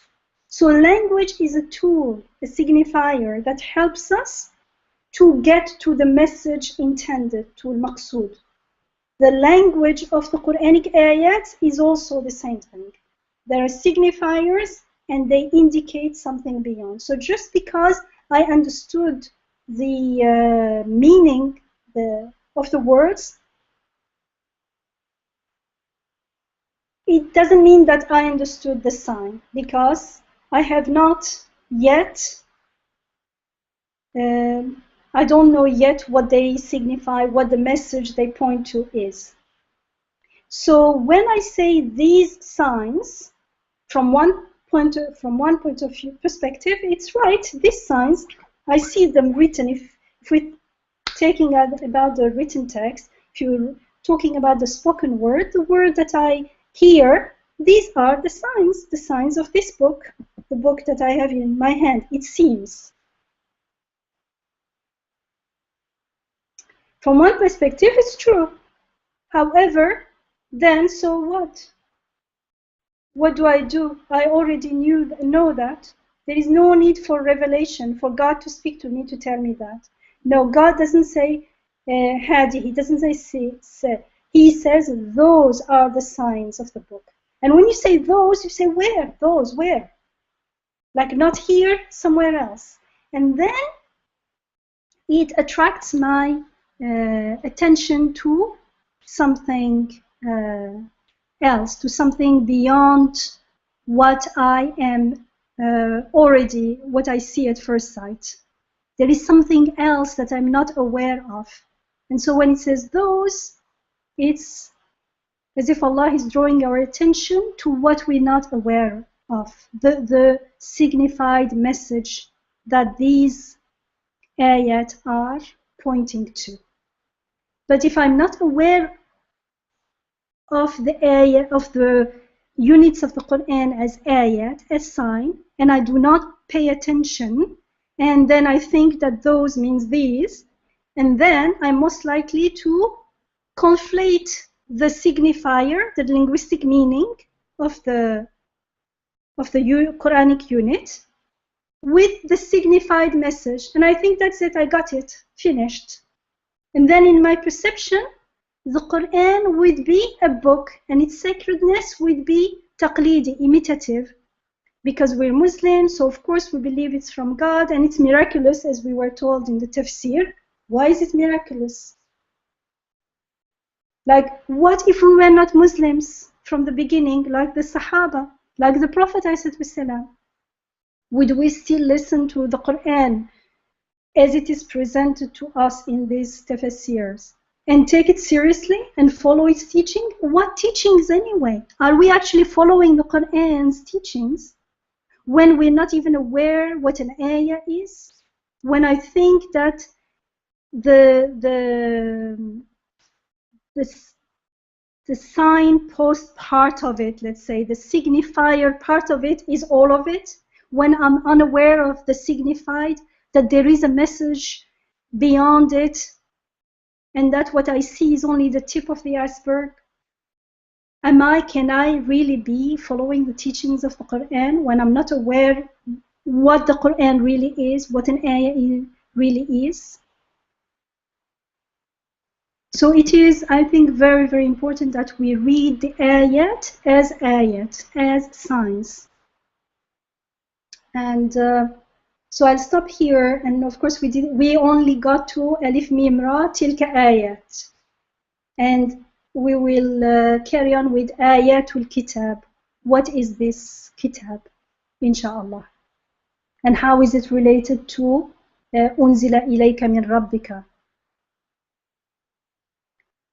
So language is a tool, a signifier that helps us to get to the message intended, to al-maqsood. The language of the Quranic ayats is also the same thing. There are signifiers and they indicate something beyond. So just because I understood the meaning of the words, it doesn't mean that I understood the sign, because I have not yet, I don't know yet what they signify, what the message they point to is. So when I say these signs, from one point of view perspective, it's right. These signs, I see them written. If we're taking about the written text, if you're talking about the spoken word, the word that I hear, these are the signs of this book, the book that I have in my hand, it seems. From one perspective, it's true. However, then so what? What do? I already know that. There is no need for revelation, for God to speak to me to tell me that. No, God doesn't say hadi. He doesn't say. He says those are the signs of the book. And when you say those, you say where? Those, where? Like not here, somewhere else. And then it attracts my attention to something else, to something beyond what I am already, what I see at first sight. There is something else that I'm not aware of. And so when it says those, it's as if Allah is drawing our attention to what we're not aware of, the signified message that these ayat are pointing to. But if I'm not aware of the ayat, of the units of the Quran as ayat, as sign, and I do not pay attention, and then I think that those means these, and then I'm most likely to conflate the signifier, the linguistic meaning of the Quranic unit, with the signified message, and I think that's it, I got it, finished. And then in my perception, the Quran would be a book, and its sacredness would be taqlidi, imitative, because we're Muslims, so of course we believe it's from God, and it's miraculous, as we were told in the tafsir. Why is it miraculous? Like, what if we were not Muslims from the beginning, like the Sahaba, like the Prophet ﷺ? Would we still listen to the Quran as it is presented to us in these tafsirs and take it seriously and follow its teaching? What teachings anyway? Are we actually following the Quran's teachings when we're not even aware what an ayah is? When I think that the the signpost part of it, let's say, the signifier part of it is all of it. When I'm unaware of the signified, that there is a message beyond it, and that what I see is only the tip of the iceberg. Can I really be following the teachings of the Quran when I'm not aware what the Quran really is, what an ayah really is? So it is, I think, very, very important that we read the ayat, as signs. And so I'll stop here. And of course, we only got to Alif Mim Ra Tilka Ayat. And we will carry on with Ayatul Kitab. What is this Kitab, inshallah? And how is it related to Unzila ilayka min rabbika?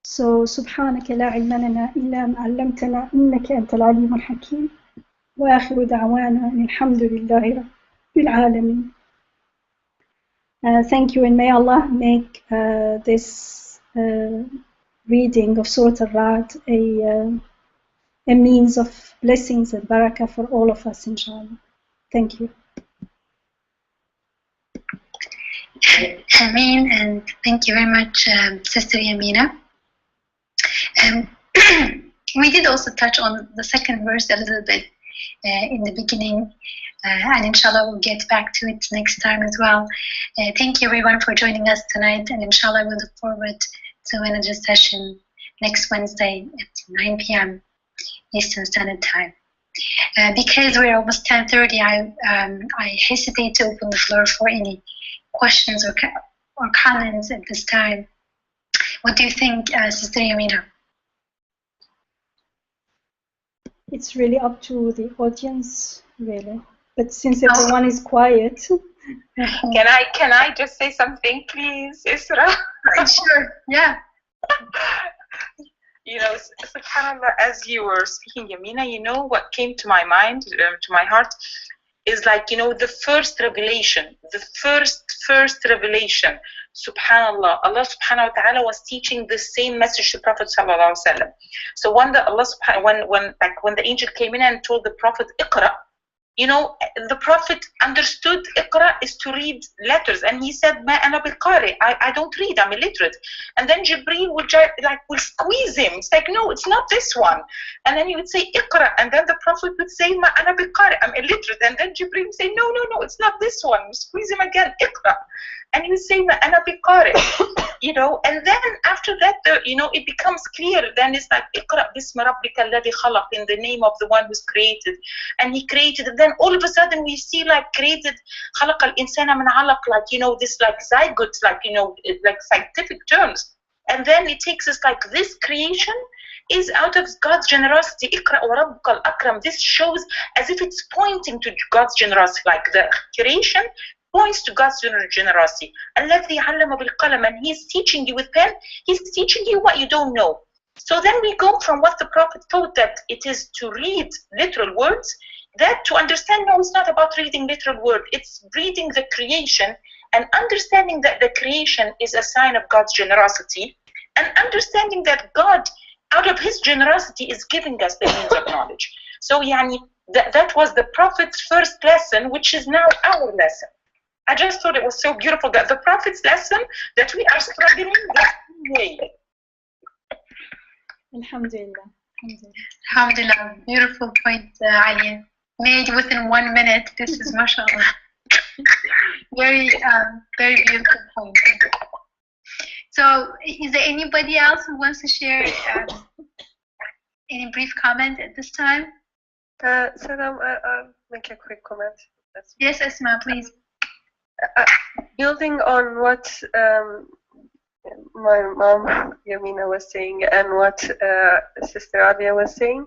So, سبحانك لا علم لنا إلا ما علمتنا إنك أنت العليم الحكيم وآخر دعوانا الحمد لله رب العالمين. Thank you, and may Allah make this reading of Surah Al-Ra'd a means of blessings and barakah for all of us, inshallah. Thank you. Ameen, and thank you very much, Sister Yamina. We did also touch on the second verse a little bit in the beginning, and inshallah we'll get back to it next time as well. Thank you everyone for joining us tonight, and inshallah we look forward to another session next Wednesday at 9 p.m. Eastern Standard Time. Because we're almost 10:30, I hesitate to open the floor for any questions or comments at this time. What do you think, Sister Yamina? It's really up to the audience, really. But since everyone is quiet, can I just say something, please, Isra? Sure. Yeah. You know, subhanallah, as you were speaking, Yamina, you know what came to my mind, to my heart, is like, you know, the first revelation, the first revelation. Subhanallah, Allah subhanahu wa ta'ala was teaching the same message to Prophet sallallahu alaihi wasallam. So when the angel came in and told the Prophet, Iqra, you know, the Prophet understood Iqra is to read letters, and he said, Ma ana biqari, I don't read, I'm illiterate. And then Jibreel would squeeze him. It's like, no, it's not this one. And then he would say Iqra, and then the Prophet would say, Ma ana biqari, I'm illiterate. And then Jibreel would say, no, it's not this one. Squeeze him again, Iqra. And he would say, Ma ana biqari. You know, and then after that, you know, it becomes clear. Then it's like, Iqra bismi rabbika alladhi khalaq, in the name of the one who's created. And he created, and then all of a sudden we see like created khalaq al-insana min alaq, like, you know, this like zygote, like, you know, like scientific terms. And then it takes us like this creation is out of God's generosity. Iqra wa rabbuka al-akram. This shows as if it's pointing to God's generosity, like the creation points to God's generosity. Alladhi allama bil qalam, and he's teaching you with pen, he's teaching you what you don't know. So then we go from what the Prophet taught, that it is to read literal words, that to understand, no, it's not about reading literal word, it's reading the creation and understanding that the creation is a sign of God's generosity, and understanding that God, out of his generosity, is giving us the means of knowledge. So yani, that was the Prophet's first lesson, which is now our lesson. I just thought it was so beautiful that the Prophet's lesson, that we are struggling that way. Alhamdulillah. Alhamdulillah. Beautiful point, Ali. Made within 1 minute. This is mashallah. Very beautiful point. So, is there anybody else who wants to share any brief comment at this time? Salam, I'll make a quick comment. Yes, Asma, please. Building on what my mom Yamina was saying and what Sister Alia was saying,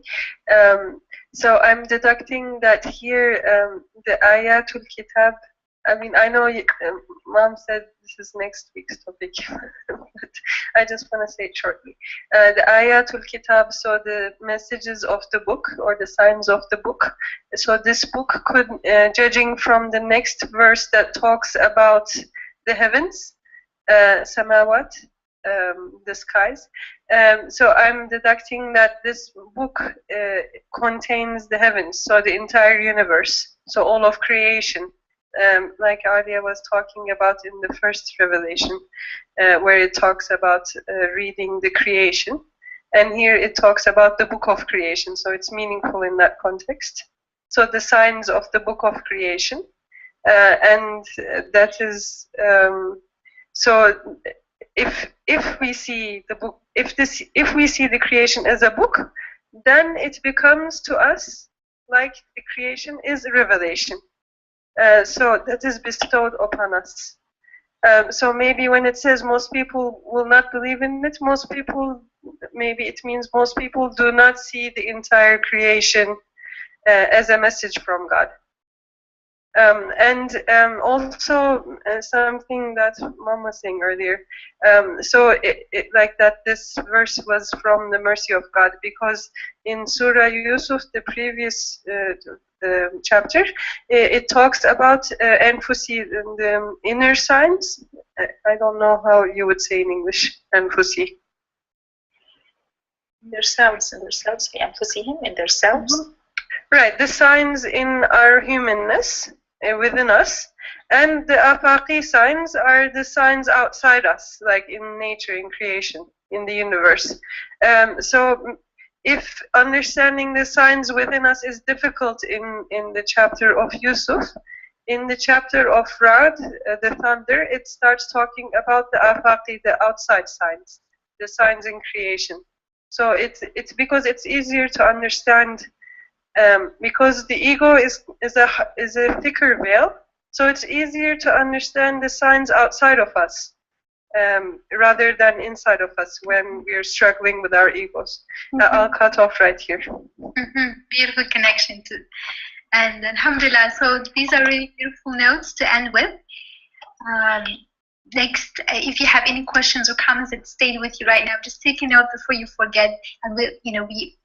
so I'm deducting that here the Ayatul Kitab, I mean, I know Mom said this is next week's topic, but I just want to say it shortly. The Ayatul Kitab, so the messages of the book or the signs of the book. So this book could, judging from the next verse that talks about the heavens, Samawat, the skies. So I'm deducting that this book contains the heavens, so the entire universe, so all of creation, like Alia was talking about in the first revelation, where it talks about reading the creation. And here it talks about the book of creation, so it's meaningful in that context. So the signs of the book of creation, and that is so. If we see the book, if we see the creation as a book, then it becomes to us like the creation is a revelation. So that is bestowed upon us. So maybe when it says most people will not believe in it, most people, maybe it means most people do not see the entire creation as a message from God. And also something that Mom was saying earlier, so like that this verse was from the mercy of God, because in Surah Yusuf, the previous chapter, it talks about Anfusi, the inner signs. I don't know how you would say in English, Anfusi. Themselves, Anfusihim, in themselves. Mm-hmm. Right, the signs in our humanness, within us, and the afaqi signs are the signs outside us, like in nature, in creation, in the universe. So if understanding the signs within us is difficult in the chapter of Yusuf, in the chapter of Ra'd, the thunder, it starts talking about the afaqi, the outside signs, the signs in creation. So it's because it's easier to understand, because the ego is a thicker veil, so it's easier to understand the signs outside of us rather than inside of us when we're struggling with our egos. Mm-hmm. I'll cut off right here. Mm-hmm. Beautiful connection too. And alhamdulillah, so these are really beautiful notes to end with. Next, if you have any questions or comments that stayed with you right now, just take a note before you forget, and we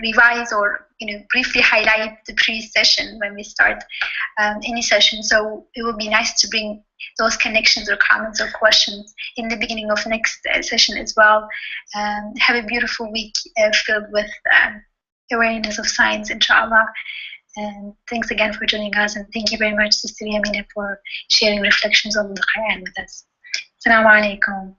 revise or briefly highlight the pre-session when we start any session. So it will be nice to bring those connections or comments or questions in the beginning of next session as well. Have a beautiful week filled with awareness of science, inshallah. And thanks again for joining us, and thank you very much, Sister Yamina, for sharing reflections on the Quran with us. Assalamu alaikum.